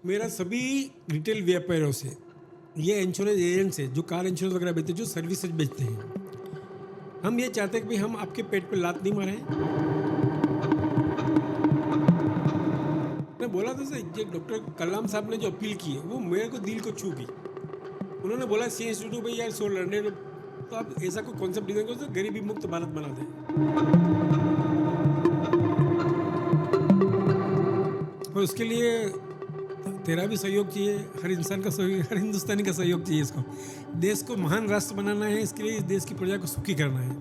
मेरा सभी रिटेल व्यापारियों से, ये इंश्योरेंस एजेंट से जो कार इंश्योरेंस वगैरह बेचते हैं, जो सर्विसेज बेचते हैं, हम ये चाहते हैं कि भाई हम आपके पेट पे लात नहीं मारें। मैं बोला था सर, ये डॉक्टर कलाम साहब ने जो अपील की है वो मेरे को दिल को छू गई। उन्होंने बोला सी इंस्टीट्यूट भाई यार सो लड़ने दो, तो आप ऐसा कोई कॉन्सेप्ट डिजाइन करो तो गरीबी मुक्त भारत बना दें। और उसके लिए तेरा भी सहयोग चाहिए, हर इंसान का सहयोग, हर हिंदुस्तानी का सहयोग चाहिए। इसको देश को महान राष्ट्र बनाना है, इसके लिए इस देश की प्रजा को सुखी करना है,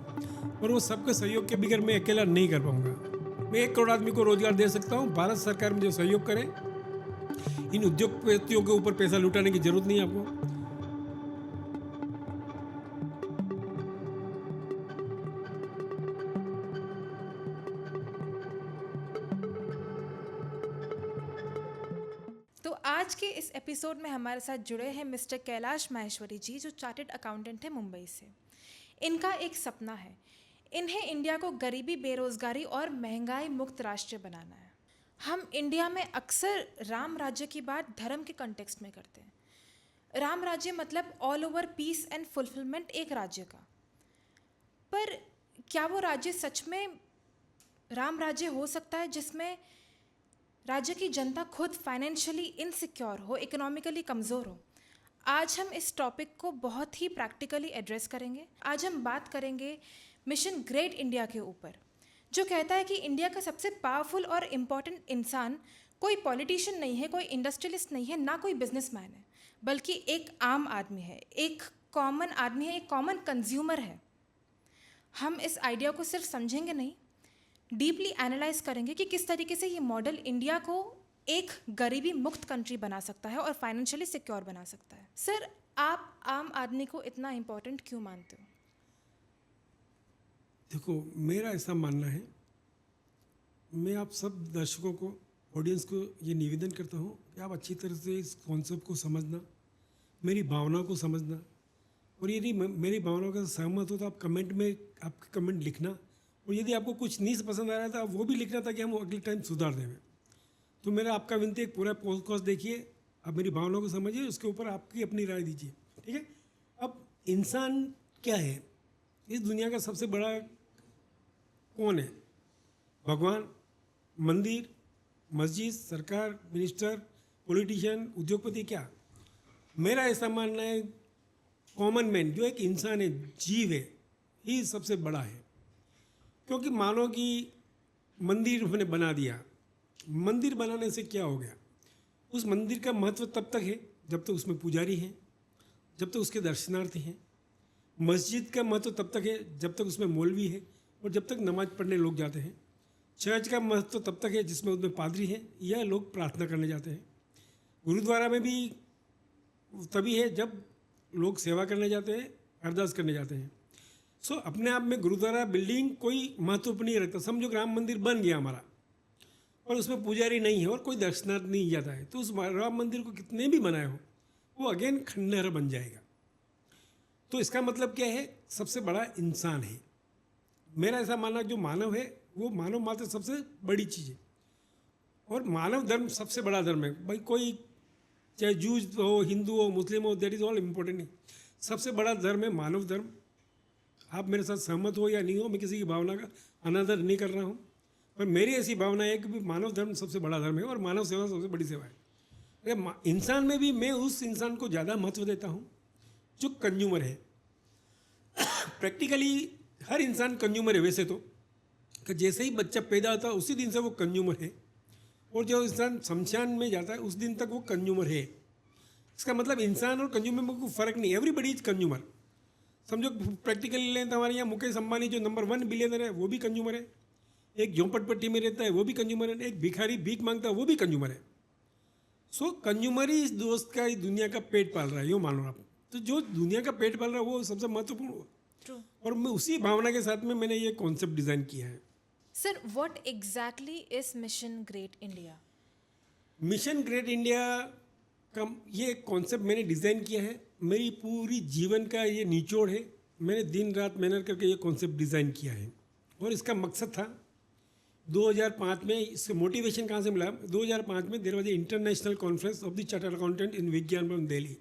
और वो सबके सहयोग के बगैर मैं अकेला नहीं कर पाऊंगा। मैं 1 करोड़ आदमी को रोजगार दे सकता हूँ। भारत सरकार मुझे सहयोग करे। इन उद्योगपतियों के ऊपर पैसा लुटाने की जरूरत नहीं है आपको। तो आज के इस एपिसोड में हमारे साथ जुड़े हैं मिस्टर कैलाश माहेश्वरी जी, जो चार्टर्ड अकाउंटेंट है मुंबई से। इनका एक सपना है, इन्हें इंडिया को गरीबी, बेरोजगारी और महंगाई मुक्त राष्ट्र बनाना है। हम इंडिया में अक्सर राम राज्य की बात धर्म के कंटेक्स्ट में करते हैं। राम राज्य मतलब all over peace and fulfilment एक राज्य का। पर क्या वो राज्य सच में राम राज्य हो सकता है, जिसमें राज्य की जनता खुद फाइनेंशियली इनसिक्योर हो, इकोनॉमिकली कमज़ोर हो? आज हम इस टॉपिक को बहुत ही प्रैक्टिकली एड्रेस करेंगे। आज हम बात करेंगे मिशन ग्रेट इंडिया के ऊपर, जो कहता है कि इंडिया का सबसे पावरफुल और इम्पॉर्टेंट इंसान कोई पॉलिटिशियन नहीं है, कोई इंडस्ट्रियलिस्ट नहीं है, ना कोई बिजनेसमैन है, बल्कि एक आम आदमी है, एक कॉमन आदमी है, एक कॉमन कंज्यूमर है। हम इस आइडिया को सिर्फ समझेंगे नहीं, डीपली एनालाइज करेंगे कि किस तरीके से ये मॉडल इंडिया को एक गरीबी मुक्त कंट्री बना सकता है और फाइनेंशियली सिक्योर बना सकता है। सर, आप आम आदमी को इतना इम्पोर्टेंट क्यों मानते हो? देखो, मेरा ऐसा मानना है, मैं आप सब दर्शकों को, ऑडियंस को ये निवेदन करता हूँ कि आप अच्छी तरह से इस कॉन्सेप्ट को समझना, मेरी भावनाओं को समझना, और यदि मेरी भावनाओं का सहमत हो तो आप कमेंट में आपके कमेंट लिखना, और यदि आपको कुछ नहीं पसंद आ रहा था आप वो भी लिखना, ताकि हम अगले टाइम सुधार दें। तो मेरा आपका विनती, एक पूरा पॉडकास्ट देखिए, आप मेरी भावनाओं को समझिए, उसके ऊपर आपकी अपनी राय दीजिए, ठीक है? अब इंसान क्या है? इस दुनिया का सबसे बड़ा कौन है? भगवान, मंदिर, मस्जिद, सरकार, मिनिस्टर, पॉलिटिशियन, उद्योगपति? क्या? मेरा ऐसा मानना है, कॉमन मैन जो एक इंसान है, जीव है, ही सबसे बड़ा है। क्योंकि मानो कि मंदिर उन्होंने बना दिया, मंदिर बनाने से क्या हो गया? उस मंदिर का महत्व तब तक है जब तक उसमें पुजारी हैं, जब तक उसके दर्शनार्थी हैं। मस्जिद का महत्व तब तक है जब तक उसमें मौलवी है और जब तक नमाज पढ़ने लोग जाते हैं। चर्च का महत्व तब तक है जिसमें उसमें पादरी हैं या लोग प्रार्थना करने जाते हैं। गुरुद्वारा में भी तभी है जब लोग सेवा करने जाते हैं, अरदास करने जाते हैं। सो अपने आप में गुरुद्वारा बिल्डिंग कोई महत्व नहीं रखता। समझो राम मंदिर बन गया हमारा, और उसमें पुजारी नहीं है और कोई दर्शनार्थ नहीं जाता है, तो उस राम मंदिर को कितने भी बनाए हो, वो अगेन खंडहर बन जाएगा। तो इसका मतलब क्या है? सबसे बड़ा इंसान है। मेरा ऐसा मानना, जो मानव है वो मानव मात्र सबसे बड़ी चीज़ है, और मानव धर्म सबसे बड़ा धर्म है। भाई कोई चाहे जूज हो, हिंदू हो, मुस्लिम हो, दैट इज ऑल इम्पोर्टेंट नहीं। सबसे बड़ा धर्म है मानव धर्म। आप मेरे साथ सहमत हो या नहीं हो, मैं किसी की भावना का अनादर नहीं कर रहा हूँ, पर मेरी ऐसी भावना है कि मानव धर्म सबसे बड़ा धर्म है और मानव सेवा सबसे बड़ी सेवा है। अरे इंसान में भी मैं उस इंसान को ज़्यादा महत्व देता हूँ जो कंज्यूमर है। प्रैक्टिकली हर इंसान कंज्यूमर है वैसे तो, कि जैसे ही बच्चा पैदा होता है उसी दिन से वो कंज्यूमर है, और जो इंसान शमशान में जाता है उस दिन तक वो कंज्यूमर है। इसका मतलब इंसान और कंज्यूमर में कोई फ़र्क नहीं, एवरीबडी इज कंज्यूमर। समझो प्रैक्टिकली लें तो हमारे यहाँ मुकेश अंबानी जो नंबर 1 बिलियनर है वो भी कंज्यूमर है, एक झोंपड़पट्टी में रहता है वो भी कंज्यूमर है, एक भिखारी भीख मांगता है वो भी कंज्यूमर है। सो कंज्यूमर ही इस दोस्त का, इस दुनिया का पेट पाल रहा है, यूँ मानो आप। तो जो दुनिया का पेट पाल रहा है वो सबसे महत्वपूर्ण हुआ। ट्रू। और मैं उसी भावना के साथ में मैंने ये कॉन्सेप्ट डिज़ाइन किया है। Sir, what exactly is mission great India? Mission great India का ये कॉन्सेप्ट मैंने डिज़ाइन किया है, मेरी पूरी जीवन का ये निचोड़ है। मैंने दिन रात मेहनत करके ये कॉन्सेप्ट डिज़ाइन किया है, और इसका मकसद था 2005 में इससे मोटिवेशन कहाँ से मिला? 2005 में there was a international conference of the chartered accountant in Vigyan Bhavan Delhi.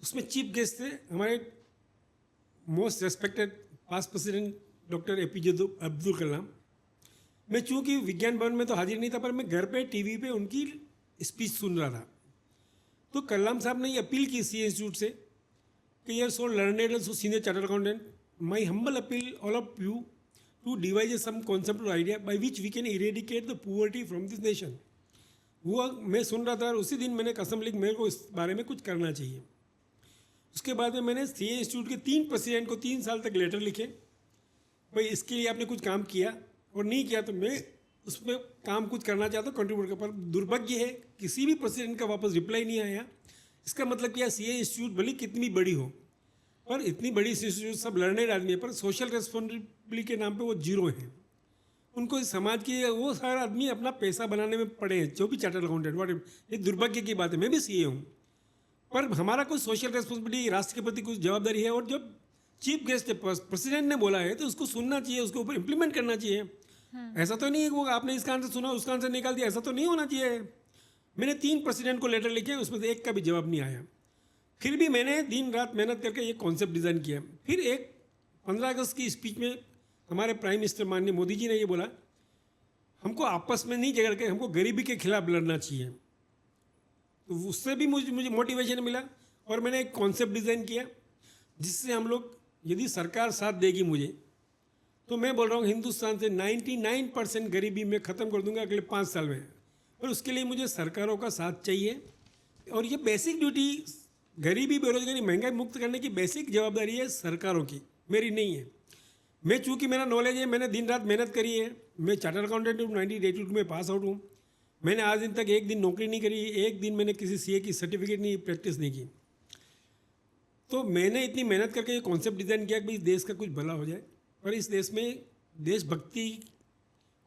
उसमें चीफ गेस्ट थे हमारे most respected past president doctor APJ Abdul Kalam. मैं चूँकि विज्ञान भवन में तो हाजिर नहीं था, पर मैं घर पे टीवी पे उनकी स्पीच सुन रहा था। तो कलाम साहब ने ये अपील की सी इंस्टीट्यूट से कि यार so learned and so senior chartered accountant, my humble appeal all of you to devise some concept और idea by which we can eradicate the poverty from this nation. वो मैं सुन रहा था और उसी दिन मैंने कसम ली मेरे को इस बारे में कुछ करना चाहिए। उसके बाद में मैंने सी इंस्टीट्यूट के 3 प्रेसिडेंट को 3 साल तक लेटर लिखे, भाई इसके लिए आपने कुछ काम किया और नहीं किया तो मैं उसमें काम कुछ करना चाहता हूँ, कंट्रीब्यूट कर। पर दुर्भाग्य है किसी भी प्रेसिडेंट का वापस रिप्लाई नहीं आया। इसका मतलब क्या, सी इंस्टीट्यूट भले कितनी बड़ी हो, पर इतनी बड़ी इंस्टीट्यूट सब लर्नेड आदमी है, पर सोशल रेस्पॉन्सिबिलिटी के नाम पे वो जीरो हैं। उनको इस समाज के वो सारा आदमी अपना पैसा बनाने में पड़े हैं, जो भी चार्टर्ड अकाउंटेंट वाट, ये दुर्भाग्य की बात है। मैं भी सीए हूँ, पर हमारा कुछ सोशल रेस्पॉन्सिबिलिटी, राष्ट्र के प्रति कुछ जवाबदारी है। और जब चीफ गेस्ट प्रेसिडेंट ने बोला है तो उसको सुनना चाहिए, उसके ऊपर इम्प्लीमेंट करना चाहिए। ऐसा तो नहीं है वो आपने इसका आंसर सुना उसका आंसर निकाल दिया, ऐसा तो नहीं होना चाहिए। मैंने 3 प्रेसिडेंट को लेटर लिखे, उसमें से एक का भी जवाब नहीं आया। फिर भी मैंने दिन रात मेहनत करके ये कॉन्सेप्ट डिज़ाइन किया। फिर एक 15 अगस्त की स्पीच में हमारे प्राइम मिनिस्टर माननीय मोदी जी ने ये बोला, हमको आपस में नहीं झगड़ के हमको गरीबी के खिलाफ लड़ना चाहिए। तो उससे भी मुझे मोटिवेशन मिला और मैंने एक कॉन्सेप्ट डिज़ाइन किया जिससे हम लोग, यदि सरकार साथ देगी मुझे, तो मैं बोल रहा हूँ हिंदुस्तान से 99% गरीबी मैं ख़त्म कर दूंगा अगले 5 साल में। पर उसके लिए मुझे सरकारों का साथ चाहिए। और ये बेसिक ड्यूटी, गरीबी बेरोजगारी महंगाई मुक्त करने की बेसिक जवाबदारी है सरकारों की, मेरी नहीं है। मैं चूँकि मेरा नॉलेज है, मैंने दिन रात मेहनत करी है, मैं चार्टर्ड अकाउंटेंट हूँ, 1982 में पास आउट हूँ। मैंने आज दिन तक एक दिन नौकरी नहीं करी, एक दिन मैंने किसी सीए की सर्टिफिकेट नहीं, प्रैक्टिस नहीं की। तो मैंने इतनी मेहनत करके ये कॉन्सेप्ट डिज़ाइन किया कि भाई देश का कुछ भला हो जाए। पर इस देश में देशभक्ति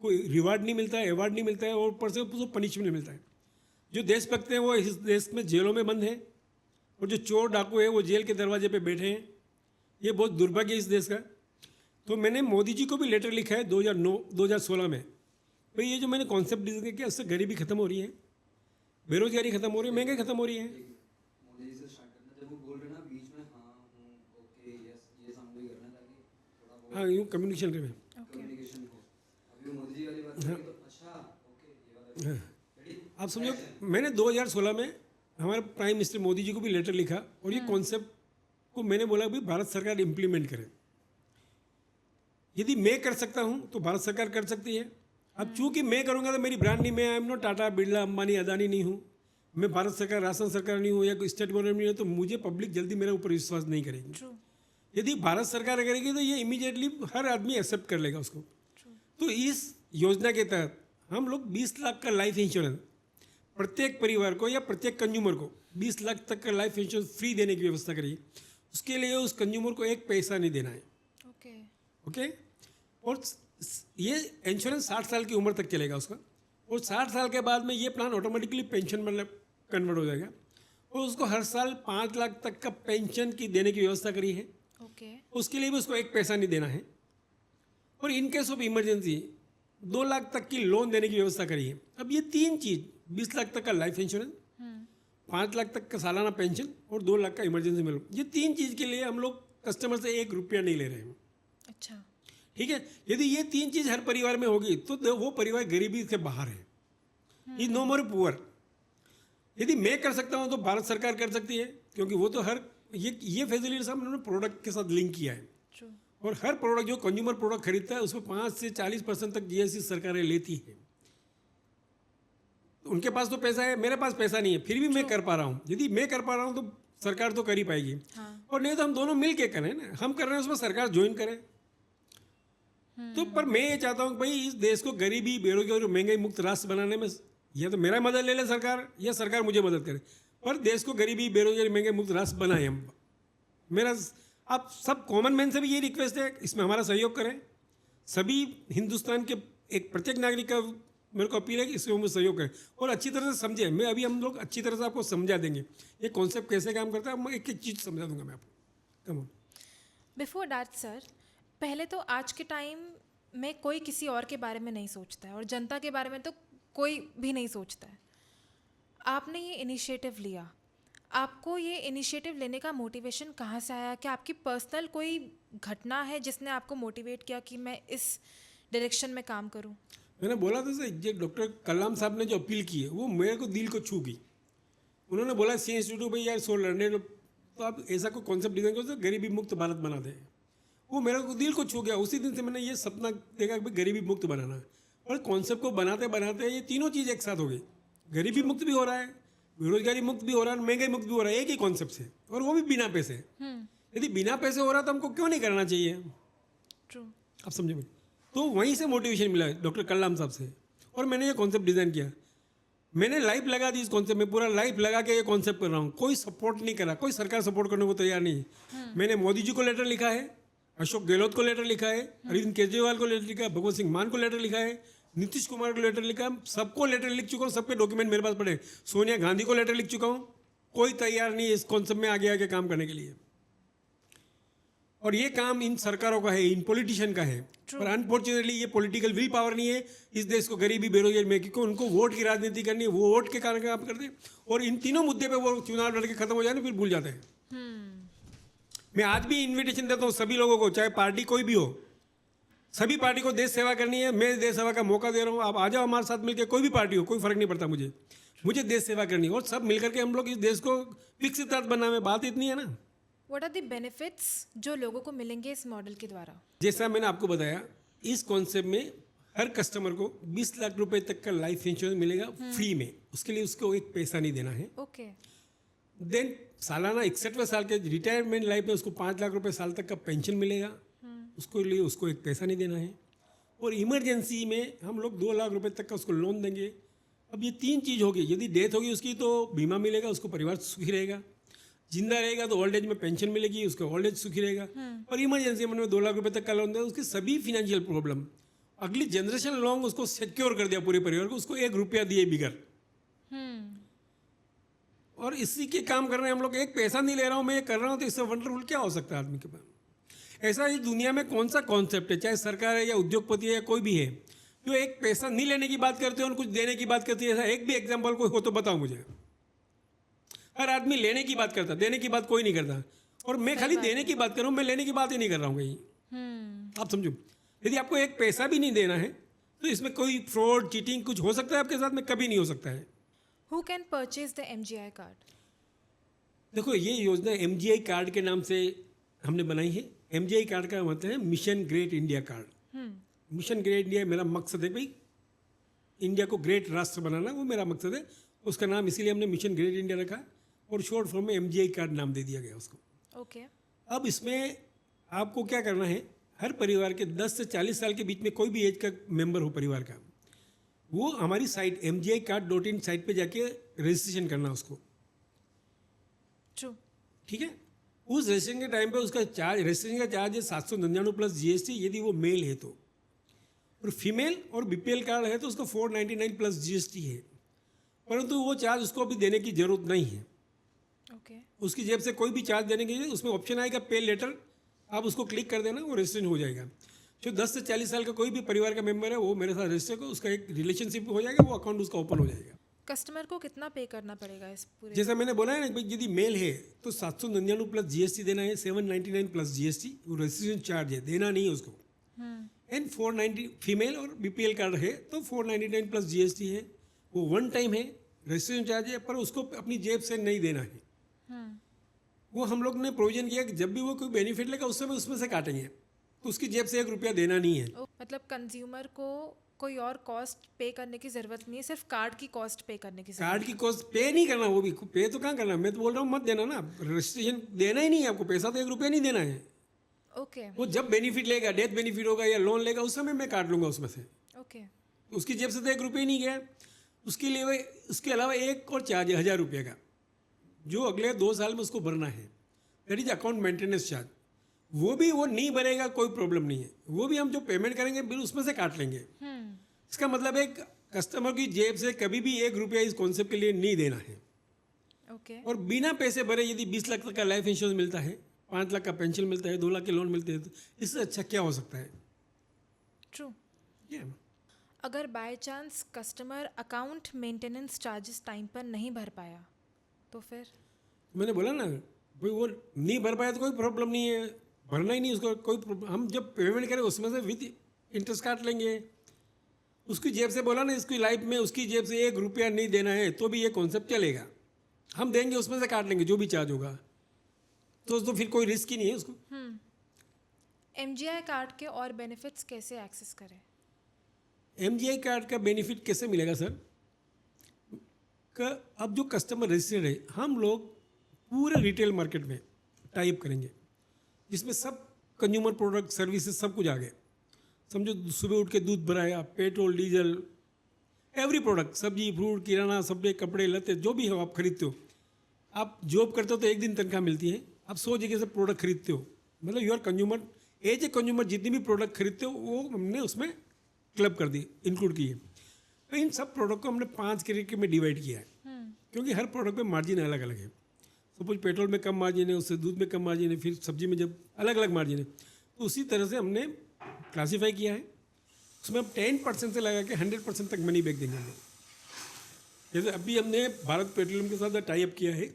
को रिवार्ड नहीं मिलता है, अवार्ड नहीं मिलता है, और ऊपर से उसको पनिशमेंट नहीं मिलता है। जो देशभक्त हैं वो इस देश में जेलों में बंद हैं, और जो चोर डाकू है वो जेल के दरवाजे पे बैठे हैं। ये बहुत दुर्भाग्य है इस देश का। तो मैंने मोदी जी को भी लेटर लिखा है 2016 में, भाई ये जो मैंने कॉन्सेप्ट डिज़ाइन किया उससे गरीबी खत्म हो रही है, बेरोजगारी खत्म हो रही है, महंगाई खत्म हो रही है। मोदी जी से स्टार्ट करना, जब वो बोल रहे ना बीच में हाँ हूँ ओके यस ये साउंड भी करना ताकि थोड़ा बहुत हाँ, यूँ कम्युनिकेशन रहे। कम्युनिकेशन हो। अभी वो मोदी जी वाली बात करेंगे तो अच्छा ओके ये वाला हाँ, रेडी। आप समझो मैंने 2016 में हमारे प्राइम मिनिस्टर मोदी जी को भी लेटर लिखा और ये कॉन्सेप्ट को मैंने बोला भाई भारत सरकार इम्प्लीमेंट करे। यदि मैं कर सकता हूँ तो भारत सरकार कर सकती है। अब चूंकि मैं करूँगा तो मेरी ब्रांड नहीं, मैं I am not Tata Birla Ambani Adani नहीं हूँ, मैं भारत सरकार राजस्थान सरकार नहीं हूँ या कोई स्टेट गवर्नमेंट नहीं है, तो मुझे पब्लिक जल्दी मेरे ऊपर विश्वास नहीं करेगी। True. यदि भारत सरकार करेगी तो ये इमीडिएटली हर आदमी एक्सेप्ट कर लेगा उसको। तो इस योजना के तहत हम लोग 20 लाख का लाइफ इंश्योरेंस प्रत्येक परिवार को या प्रत्येक कंज्यूमर को 20 लाख तक का लाइफ इंश्योरेंस फ्री देने की व्यवस्था करिए। उसके लिए उस कंज्यूमर को एक पैसा नहीं देना है। ओके ओके, और ये इंश्योरेंस 60 साल की उम्र तक चलेगा उसका, और 60 साल के बाद में ये प्लान ऑटोमेटिकली पेंशन मतलब कन्वर्ट हो जाएगा, और उसको हर साल 5 लाख तक का पेंशन की देने की व्यवस्था करी है। ओके उसके लिए भी उसको एक पैसा नहीं देना है, और in case of emergency 2 lakh तक की लोन देने की व्यवस्था करी है। अब ये 3 चीज़, 20 लाख तक का लाइफ इंश्योरेंस, 5 लाख तक का सालाना पेंशन और 2 लाख का इमरजेंसी में लोन, ये 3 चीज़ के लिए हम लोग कस्टमर से 1 रुपया नहीं ले रहे हैं। अच्छा ठीक है, यदि ये 3 चीज़ हर परिवार में होगी तो वो परिवार गरीबी से बाहर है, इज नो मोर पुअर। यदि मैं कर सकता हूँ तो भारत सरकार कर सकती है, क्योंकि वो तो हर ये फैसिलिटी सब उन्होंने प्रोडक्ट के साथ लिंक किया है, ट्रू और हर प्रोडक्ट जो कंज्यूमर प्रोडक्ट खरीदता है उसमें 5 से 40% तक जीएसटी सरकारें लेती हैं। उनके पास तो पैसा है, मेरे पास पैसा नहीं है, फिर भी मैं कर पा रहा हूँ। यदि मैं कर पा रहा हूँ तो सरकार तो कर ही पाएगी। हाँ। और नहीं तो हम दोनों मिल के करें ना, हम कर रहे हैं उसमें सरकार ज्वाइन करे। तो पर मैं ये चाहता हूँ भाई इस देश को गरीबी बेरोजगारी और महंगाई मुक्त राष्ट्र बनाने में या तो मेरा मदद ले ले सरकार, या सरकार मुझे मदद करे, पर देश को गरीबी बेरोजगारी महंगाई मुक्त राष्ट्र बनाए हम। मेरा आप सब कॉमन मैन से भी ये रिक्वेस्ट है, इसमें हमारा सहयोग करें। सभी हिंदुस्तान के एक प्रत्येक नागरिक का मेरे को अपील है कि इसमें सहयोग करें और अच्छी तरह से समझें। मैं अभी हम लोग अच्छी तरह से आपको समझा देंगे ये कॉन्सेप्ट कैसे काम करता है, मैं एक एक चीज़ समझा दूंगा मैं आपको। Come on. Before that sir, पहले तो आज के टाइम में कोई किसी और के बारे में नहीं सोचता है और जनता के बारे में तो कोई भी नहीं सोचता है। आपने ये इनिशिएटिव लिया, आपको ये इनिशिएटिव लेने का मोटिवेशन कहाँ से आया? क्या आपकी पर्सनल कोई घटना है जिसने आपको मोटिवेट किया कि मैं इस डायरेक्शन में काम करूँ? मैंने बोला था सर, ये डॉक्टर कलाम साहब ने जो अपील की है वो मेरे को दिल को छू गई। उन्होंने बोला सी इंस्टीट्यूट भाई यार 1600 तो आप ऐसा कोई कॉन्सेप्ट डिजाइन करो तो गरीबी मुक्त भारत बना दें। वो मेरे को दिल को छू गया। उसी दिन से मैंने ये सपना देखा कि गरीबी मुक्त बनाना। और कॉन्सेप्ट को बनाते बनाते ये तीनों चीज़ एक साथ हो गई। गरीबी मुक्त भी हो रहा है, बेरोजगारी मुक्त भी हो रहा है, महंगाई मुक्त भी हो रहा है, एक ही कॉन्सेप्ट से, और वो भी बिना पैसे। यदि बिना पैसे हो रहा तो हमको क्यों नहीं करना चाहिए? ट्रू। आप समझे भाई? तो वहीं से मोटिवेशन मिला डॉक्टर कलाम साहब से, और मैंने ये कॉन्सेप्ट डिज़ाइन किया। मैंने लाइफ लगा दी इस कॉन्सेप्ट में, पूरा लाइफ लगा के ये कॉन्सेप्ट कर रहा हूँ। कोई सपोर्ट नहीं करा, कोई सरकार सपोर्ट करने को तैयार नहीं। मैंने मोदी जी को लेटर लिखा है, अशोक गहलोत को लेटर लिखा है, अरविंद केजरीवाल को लेटर लिखा है, भगवंत सिंह मान को लेटर लिखा है, नीतीश कुमार को लेटर लिखा है, सबको लेटर लिख चुका हूँ। सबके डॉक्यूमेंट मेरे पास पड़े। सोनिया गांधी को लेटर लिख चुका हूँ। कोई तैयार नहीं है इस कॉन्सेप्ट में आगे आगे काम करने के लिए। और ये काम इन सरकारों का है, इन पॉलिटिशियन का है। पर अनफॉर्चुनेटली ये पॉलिटिकल विल पावर नहीं है इस देश को गरीबी बेरोजगारी में, क्योंकि उनको वोट की राजनीति करनी है। वो वोट के कारण काम करते हैं, और इन तीनों मुद्दे पे वो चुनाव लड़के खत्म हो जाए ना, फिर भूल जाते हैं। मैं आज भी इन्विटेशन देता हूँ सभी लोगों को, चाहे पार्टी कोई भी हो, सभी पार्टी को देश सेवा करनी है। मैं देश सेवा का मौका दे रहा हूँ, आप आ जाओ हमारे साथ मिलकर। कोई भी पार्टी हो, कोई फर्क नहीं पड़ता मुझे देश सेवा करनी है, और सब मिलकर के हम लोग इस देश को विकसित राज्य बनावे। बात इतनी है ना। व्हाट आर द बेनिफिट्स जो लोगों को मिलेंगे इस मॉडल के द्वारा? जैसा मैंने आपको बताया, इस कॉन्सेप्ट में हर कस्टमर को 20 लाख रुपए तक का लाइफ इंश्योरेंस मिलेगा फ्री में। उसके लिए उसको एक पैसा नहीं देना है। ओके। देन सालाना 61वें साल के रिटायरमेंट लाइफ में उसको 5 लाख रुपए साल तक का पेंशन मिलेगा। उसको लिए उसको एक पैसा नहीं देना है। और इमरजेंसी में हम लोग 2 लाख रुपए तक का उसको लोन देंगे। अब ये 3 चीज़ होगी। यदि डेथ होगी उसकी तो बीमा मिलेगा, उसको परिवार सुखी रहेगा। जिंदा रहेगा तो ओल्ड एज में पेंशन मिलेगी, उसका ओल्ड एज सुखी रहेगा। और इमरजेंसी में 2 लाख रुपए तक का लोन दिया, उसकी सभी फिनेंशियल प्रॉब्लम अगली जनरेशन लॉन्ग उसको सिक्योर कर दिया पूरे परिवार को। उसको 1 रुपया दिए बिगर। और इसी के काम कर रहे हैं हम लोग। एक पैसा नहीं ले रहा हूँ मैं, ये कर रहा हूँ, तो इससे वंडरफुल क्या हो सकता है आदमी के पास? ऐसा इस दुनिया में कौन सा कॉन्सेप्ट है, चाहे सरकार है या उद्योगपति है या कोई भी है, जो एक पैसा नहीं लेने की बात करते हो और कुछ देने की बात करती है? ऐसा एक भी एग्जाम्पल कोई हो तो बताओ मुझे। हर आदमी लेने की बात करता, देने की बात कोई नहीं करता। और मैं खाली देने की बात कर रहा हूँ, मैं लेने की बात ही नहीं कर रहा हूँ कहीं। आप समझो, यदि आपको एक पैसा भी नहीं देना है तो इसमें कोई फ्रॉड चीटिंग कुछ हो सकता है आपके साथ में? कभी नहीं हो सकता है। Who can purchase the MGI card? देखो, ये योजना MGI कार्ड के नाम से हमने बनाई है। MGI कार्ड का मतलब है mission great India card. Mission great India मेरा मकसद है भाई, इंडिया को ग्रेट राष्ट्र बनाना, वो मेरा मकसद है। उसका नाम इसीलिए हमने मिशन ग्रेट इंडिया रखा, और शॉर्ट फॉर्म में MGI कार्ड नाम दे दिया गया उसको। ओके। अब इसमें आपको क्या करना है, हर परिवार के 10 से 40 साल के बीच में कोई भी एज का मेंबर हो परिवार का, वो हमारी साइट mgicard.in साइट पे जाके रजिस्ट्रेशन करना उसको। ट्रू। ठीक है। उस रजिस्ट्रेशन के टाइम पे उसका चार्ज, रजिस्ट्रेशन का चार्ज है 799 प्लस GST यदि वो मेल है तो, और फीमेल और BPL कार्ड है तो उसका 499 प्लस GST है। परंतु वो चार्ज उसको अभी देने की जरूरत नहीं है। ओके। उसकी जेब से कोई भी चार्ज देने के लिए उसमें ऑप्शन आएगा पे लेटर, आप उसको क्लिक कर देना, वो रजिस्ट्रेशन हो जाएगा। जो 10 से 40 साल का कोई भी परिवार का मेंबर है वो मेरे साथ रजिस्टर को, उसका एक रिलेशनशिप हो जाएगा, वो अकाउंट उसका ओपन हो जाएगा। कस्टमर को कितना पे करना पड़ेगा इस पूरे? जैसा मैंने बोला है ना भाई, यदि मेल है तो 799 प्लस GST देना है, 799 प्लस GST वो रजिस्ट्रेशन चार्ज है, देना नहीं है उसको। एंड 490 फीमेल और BPL कार्ड है तो 499 प्लस GST है, वो 1 टाइम है, रजिस्ट्रेशन चार्ज है, पर उसको अपनी जेब से नहीं देना है। वो हम लोग ने प्रोविजन किया कि जब भी वो कोई बेनिफिट लेगा उस समय उसमें से काटेंगे, तो उसकी जेब से 1 रुपया देना नहीं है। मतलब कंज्यूमर को कोई और कॉस्ट पे करने की जरूरत नहीं है, सिर्फ कार्ड की कॉस्ट पे करने की जरूरत कार्ड की कॉस्ट पे नहीं करना, वो भी पे तो कहाँ करना। मैं तो बोल रहा हूँ मत देना ना, रजिस्ट्रेशन देना ही नहीं है आपको, पैसा तो 1 रुपया नहीं देना है। ओके। वो जब बेनिफिट लेगा, डेथ बेनिफिट होगा या लोन लेगा, उस समय मैं काट लूंगा उसमें से। ओके। उसकी जेब से तो 1 रुपया नहीं गया। उसके लिए उसके अलावा एक और चार्ज है 1000 रुपये का, जो अगले 2 साल में उसको भरना है। That is account maintenance charge. वो भी वो नहीं भरेगा, कोई प्रॉब्लम नहीं है, वो भी हम जो पेमेंट करेंगे बिल उसमें से काट लेंगे। इसका मतलब है कस्टमर की जेब से कभी भी 1 रुपया इस कॉन्सेप्ट के लिए नहीं देना है। ओके। और बिना पैसे भरे यदि 20 लाख तक का लाइफ इंश्योरेंस मिलता है, 5 लाख का पेंशन मिलता है, 2 लाख के लोन मिलते हैं, तो इससे अच्छा क्या हो सकता है? ट्रू। ये अगर by chance customer account maintenance charges time पर नहीं भर पाया तो फिर? मैंने बोला ना, भाई वो नहीं भर पाया तो कोई प्रॉब्लम नहीं है, भरना ही नहीं उसको कोई हम जब पेमेंट करें उसमें से विद इंटरेस्ट काट लेंगे। उसकी जेब से बोला ना, इसकी लाइफ में उसकी जेब से 1 रुपया नहीं देना है तो भी ये कॉन्सेप्ट चलेगा, हम देंगे उसमें से काट लेंगे जो भी चार्ज होगा, तो फिर कोई रिस्क ही नहीं है उसको। MGI कार्ड के और बेनिफिट्स कैसे एक्सेस करें? MGI कार्ड का बेनिफिट कैसे मिलेगा सर? अब जो कस्टमर रजिस्टर्ड है, हम लोग पूरे रिटेल मार्केट में टाइप करेंगे जिसमें सब कंज्यूमर प्रोडक्ट सर्विसेज सब कुछ आ गए। समझो सुबह उठ के दूध भराया, पेट्रोल डीजल, एवरी प्रोडक्ट, सब्जी फ्रूट किराना सब्जी कपड़े लत्ते जो भी हो आप खरीदते हो। आप जॉब करते हो तो 1 दिन तनख्वाह मिलती है, आप 100 जगह से प्रोडक्ट खरीदते हो, मतलब you are consumer, as a consumer जितनी भी प्रोडक्ट खरीदते हो वो हमने उसमें क्लब कर दी, इंक्लूड की है। तो इन सब प्रोडक्ट को हमने 5 कैटेगरी में डिवाइड किया है, क्योंकि हर प्रोडक्ट पे मार्जिन अलग अलग है। सपोज पेट्रोल में कम मार्जिन है, उससे दूध में कम मार्जिन है, फिर सब्जी में जब अलग अलग मार्जिन है, तो उसी तरह से हमने क्लासीफाई किया है। उसमें अब 10% से लगा के 100% तक मनी बैक देंगे हम लोग। जैसे अभी हमने भारत पेट्रोलियम के साथ टाई अप किया है,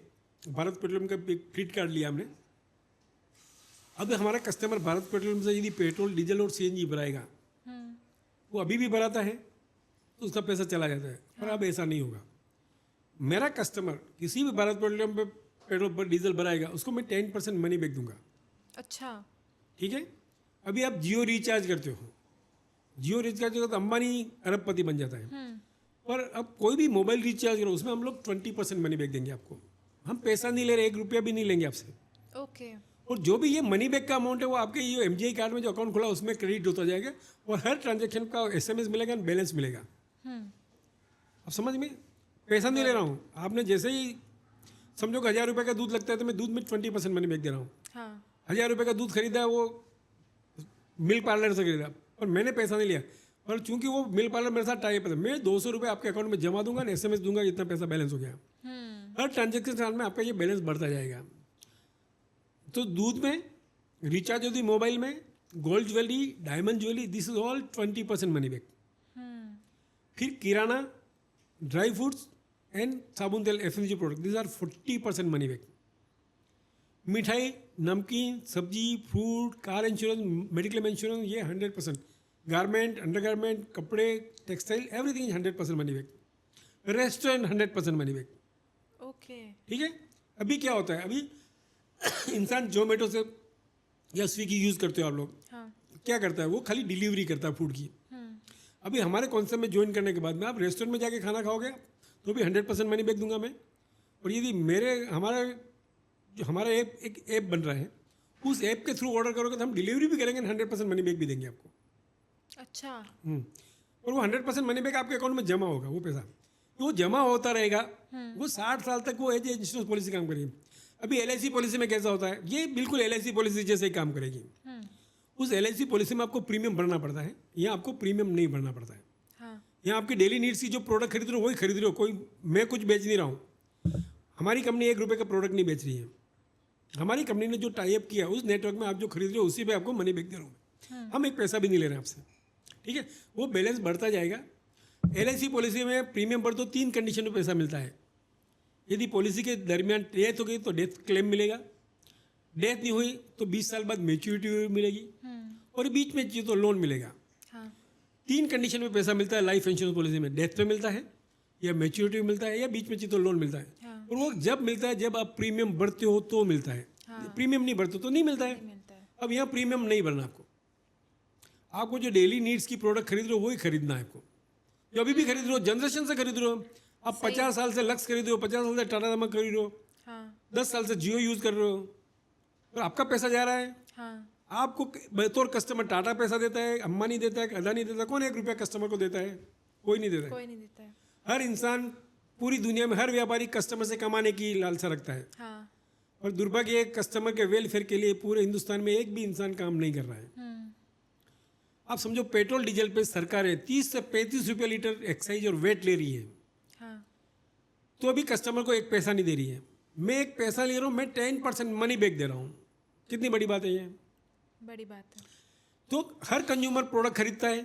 भारत पेट्रोलियम का फ्लीट कार्ड लिया हमने। अब हमारा कस्टमर भारत पेट्रोलियम से यदि पेट्रोल डीजल और CNG भराएगा, वो अभी भी भराता है तो उसका पैसा चला जाता है, पर अब ऐसा नहीं होगा। मेरा कस्टमर किसी भी भारत पेट्रोलियम पे पेट्रोल पर डीजल भराएगा, उसको मैं 10% मनी बैक दूंगा। अच्छा, ठीक है। अभी आप जियो रिचार्ज करते हो, जियो रिचार्ज करो तो अंबानी अरबपति बन जाता है, पर अब कोई भी मोबाइल रिचार्ज करो उसमें हम लोग 20% मनी बैक देंगे आपको। हम पैसा नहीं ले रहे, 1 रुपया भी नहीं लेंगे आपसे। ओके। और जो भी ये मनी बैक का अमाउंट है वो आपके ये MGI कार्ड में जो अकाउंट खुला उसमें क्रेडिट होता जाएगा, और हर ट्रांजेक्शन का SMS मिलेगा, बैलेंस मिलेगा। अब समझ में, पैसा नहीं ले रहा हूँ। आपने जैसे ही समझो कि 1000 रुपये का दूध लगता है तो मैं दूध में 20% मनी बैक दे रहा हूँ। हाँ, 1000 रुपये का दूध खरीदा है, वो मिल्क पार्लर से खरीदा, और मैंने पैसा नहीं लिया, और चूंकि वो मिल्क पार्लर मेरे साथ टाई अप है, मैं 200 रुपये आपके अकाउंट में जमा दूंगा, SMS दूंगा इतना पैसा बैलेंस हो गया। हर ट्रांजेक्शन साल में आपका ये बैलेंस बढ़ता जाएगा। तो दूध में, रिचार्ज होती मोबाइल में, gold jewellery, diamond jewellery, this is all 20% money back. फिर किराना, ड्राई फ्रूट्स एंड साबुन तेल FMCG product, this are 40% money back. मिठाई, नमकीन, सब्जी, fruit, car insurance, mediclaim insurance, ये 100%। गारमेंट, अंडरगारमेंट, कपड़े, textile, everything 100% money back. Restaurant 100% money back. Okay. ठीक है। अभी क्या होता है, अभी इंसान जोमेटो से या स्विगी यूज़ करते हो आप लोग, हाँ, क्या करता है, वो खाली डिलीवरी करता है फूड की। अभी हमारे कॉन्सेप्ट में ज्वाइन करने के बाद में आप रेस्टोरेंट में जाके खाना खाओगे तो भी 100% मनी बैक दूंगा मैं। और यदि हमारा एक ऐप बन रहा है, उस ऐप के थ्रू ऑर्डर करोगे तो हम डिलीवरी भी करेंगे, 100% मनी बैक भी देंगे आपको। अच्छा। और वो 100% मनी बैक आपके अकाउंट में जमा होगा, वो पैसा तो वो जमा होता रहेगा, वो 60 साल तक वो एज ए इंश्योरेंस पॉलिसी काम करेगी। अभी LIC पॉलिसी में कैसा होता है, ये बिल्कुल LIC पॉलिसी जैसे ही काम करेगी। उस LIC पॉलिसी में आपको प्रीमियम भरना पड़ता है, यहाँ आपको प्रीमियम नहीं भरना पड़ता है। हाँ, यहाँ आपकी डेली नीड्स की जो प्रोडक्ट खरीद रहे हो वही खरीद रहे हो, कोई मैं कुछ बेच नहीं रहा हूँ। हमारी कंपनी 1 रुपये का प्रोडक्ट नहीं बेच रही है। हमारी कंपनी ने जो टाई अप किया उस नेटवर्क में आप जो खरीद रहे हो उसी पे आपको मनी बैक दे रहा हूँ। हम एक पैसा भी नहीं ले रहे हैं आपसे। ठीक है, वो बैलेंस बढ़ता जाएगा। LIC पॉलिसी में प्रीमियम पर तो 3 कंडीशन में पैसा मिलता है। यदि पॉलिसी के दरमियान डेथ हो गई तो डेथ क्लेम मिलेगा, डेथ नहीं हुई तो 20 साल बाद मैच्योरिटी मिलेगी, और बीच में चाहिए तो लोन मिलेगा। हाँ, 3 कंडीशन में पैसा मिलता है लाइफ इंश्योरेंस पॉलिसी में, डेथ पे मिलता है, या मैच्योरिटी में मिलता है, या बीच में चाहिए तो लोन मिलता है। हाँ। और वो जब मिलता है जब आप प्रीमियम भरते हो तो मिलता है। प्रीमियम नहीं भरते तो नहीं मिलता है। मिलता है। अब यहाँ प्रीमियम नहीं भरना आपको जो डेली नीड्स की प्रोडक्ट खरीद रहे हो वही खरीदना है आपको। जो अभी भी खरीद रहे हो, जनरेशन से खरीद रहे हो, आप 50 साल से लक्स खरीद रहे हो, 50 साल से टाटा नमक खरीद रहे हो, हाँ, 10 साल से जियो यूज़ कर रहे हो, और आपका पैसा जा रहा है। हाँ, आपको बतौर कस्टमर टाटा पैसा देता है, अंबानी देता है, अदानी देता है, कौन 1 रुपया कस्टमर को देता है? कोई नहीं देता है। कोई नहीं देता है। हर इंसान पूरी दुनिया में, हर व्यापारी कस्टमर से कमाने की लालसा रखता है, हाँ, और दुर्भाग्य है कस्टमर के वेलफेयर के लिए पूरे हिंदुस्तान में एक भी इंसान काम नहीं कर रहा है। आप समझो पेट्रोल डीजल पे सरकारें 30 से 35 रुपये लीटर एक्साइज और वेट ले रही है, हाँ, तो अभी कस्टमर को 1 पैसा नहीं दे रही है। मैं 1 पैसा ले रहा हूँ, मैं 10% मनी बैक दे रहा हूँ। कितनी बड़ी बात है ये। बड़ी बात है। तो हर कंज्यूमर प्रोडक्ट खरीदता है,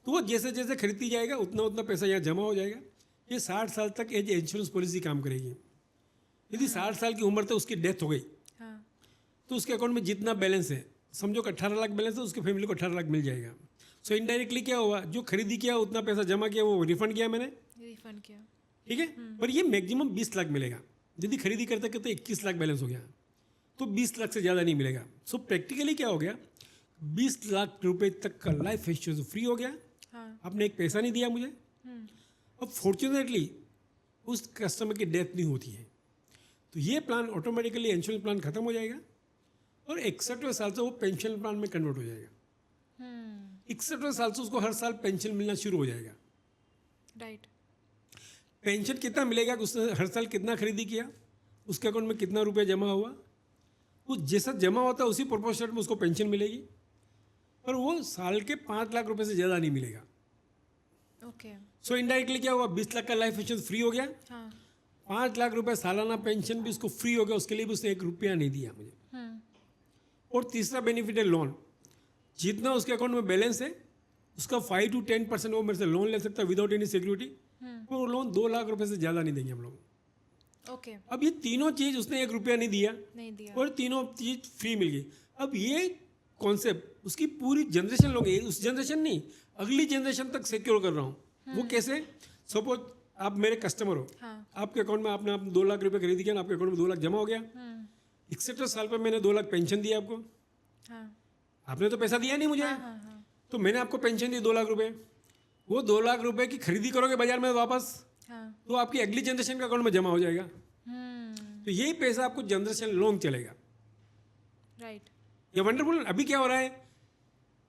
तो वो जैसे जैसे खरीदती जाएगा उतना उतना पैसा यहाँ जमा हो जाएगा। ये 60 साल तक एज इंश्योरेंस पॉलिसी काम करेगी। यदि 60 साल की उम्र तक उसकी डेथ हो गई हाँ तो उसके अकाउंट में जितना बैलेंस है, समझो कि 18 लाख बैलेंस है, उसकी फैमिली को 18 लाख मिल जाएगा। सो इनडायरेक्टली क्या हुआ, जो खरीदी किया उतना पैसा जमा किया वो रिफंड किया मैंने, रिफंड किया। ठीक है। पर ये मैक्सिमम 20 लाख मिलेगा। यदि खरीदी करते करते 21 लाख बैलेंस हो गया तो 20 लाख से ज़्यादा नहीं मिलेगा। सो प्रैक्टिकली क्या हो गया, 20 लाख रुपए तक का लाइफ इंश्योरेंस फ्री हो गया। हाँ आपने एक पैसा नहीं दिया मुझे। अब फॉर्चुनेटली उस कस्टमर की डेथ नहीं होती है तो ये प्लान ऑटोमेटिकली इंश्योरेंस प्लान खत्म हो जाएगा और 61वें साल से वो पेंशन प्लान में कन्वर्ट हो जाएगा। 61वें साल से उसको हर साल पेंशन मिलना शुरू हो जाएगा। राइट। पेंशन कितना मिलेगा, उसने हर साल कितना खरीदी किया, उसके अकाउंट में कितना रुपया जमा हुआ, वो जैसा जमा होता है उसी प्रोपोर्शन में उसको पेंशन मिलेगी। पर वो साल के 5 लाख रुपए से ज़्यादा नहीं मिलेगा। ओके। सो इनडायरेक्टली क्या हुआ, 20 लाख का लाइफ इंश्योरेंस फ्री हो गया, हाँ 5 लाख रुपए सालाना पेंशन भी उसको फ्री हो गया, उसके लिए भी उसने 1 रुपया नहीं दिया मुझे। और तीसरा बेनिफिट है लोन। जितना उसके अकाउंट में बैलेंस है उसका 5 to 10% वो मेरे से लोन ले सकता है विदाउट एनी सिक्योरिटी। और वो लोन 2 लाख रुपए से ज़्यादा नहीं देंगे हम लोग। ओके। अब ये तीनों चीज़ उसने 1 रुपया नहीं दिया नहीं दिया। और तीनों चीज़ फ्री मिल गई। अब ये कॉन्सेप्ट उसकी पूरी जनरेशन लोग, उस जनरेशन नहीं अगली जनरेशन तक सिक्योर कर रहा हूँ। वो कैसे, सपोज आप मेरे कस्टमर हो, हाँ आपके अकाउंट में आपने 2 लाख रुपए खरीदी किया ना, आपके अकाउंट में 2 लाख जमा हो गया। 61 साल पर मैंने 2 लाख पेंशन दिया आपको, हाँ आपने तो पैसा दिया नहीं मुझे। हाँ हाँ तो मैंने आपको पेंशन दी 2 लाख रुपए, वो 2 लाख रुपए की खरीदी करोगे बाजार में वापस हाँ। तो आपकी अगली जनरेशन के अकाउंट में जमा हो जाएगा। तो यही पैसा आपको जनरेशन लॉन्ग चलेगा। राइट। ये वंडरफुल। अभी क्या हो रहा है,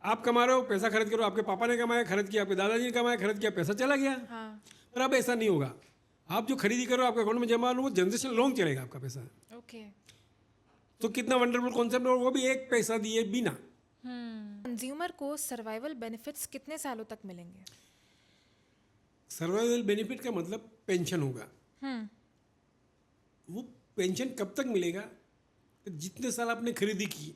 आप कमा रहे हो, पैसा खर्च करो, आपके पापा ने कमाया खर्च किया, आपके दादाजी ने कमाया खर्च किया, पैसा चला गया। हाँ पर अब ऐसा नहीं होगा। आप जो खरीदी करो आपके अकाउंट में जमा हो, वो जनरेशन लॉन्ग चलेगा आपका पैसा। ओके। तो कितना वंडरफुल कॉन्सेप्ट, और वो भी 1 पैसा दिए बिना। कंज्यूमर को सर्वाइवल बेनिफिट्स कितने सालों तक मिलेंगे? सर्वाइवल बेनिफिट का मतलब पेंशन होगा। वो पेंशन कब तक मिलेगा, जितने साल आपने खरीदी की।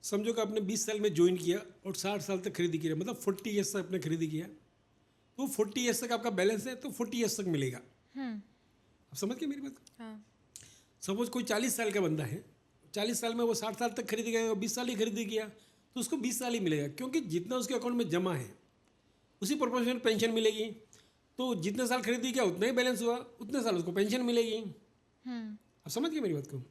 समझो कि आपने 20 साल में ज्वाइन किया और 60 साल तक खरीदी की, मतलब 40 ईयर्स तक आपने खरीदी किया, तो 40 ईयर्स तक आपका बैलेंस है तो 40 ईयर्स तक मिलेगा। आप समझ गए मेरी बात? हाँ सपोज कोई 40 साल का बंदा है, 40 साल में वो 60 साल तक खरीदी गया, 20 साल ही खरीदी किया तो उसको 20 साल ही मिलेगा, क्योंकि जितना उसके अकाउंट में जमा है उसी प्रोपोर्शन में पेंशन मिलेगी। तो जितने साल खरीदी किया उतना ही बैलेंस हुआ, उतने साल उसको पेंशन मिलेगी। आप समझ गए मेरी बात को?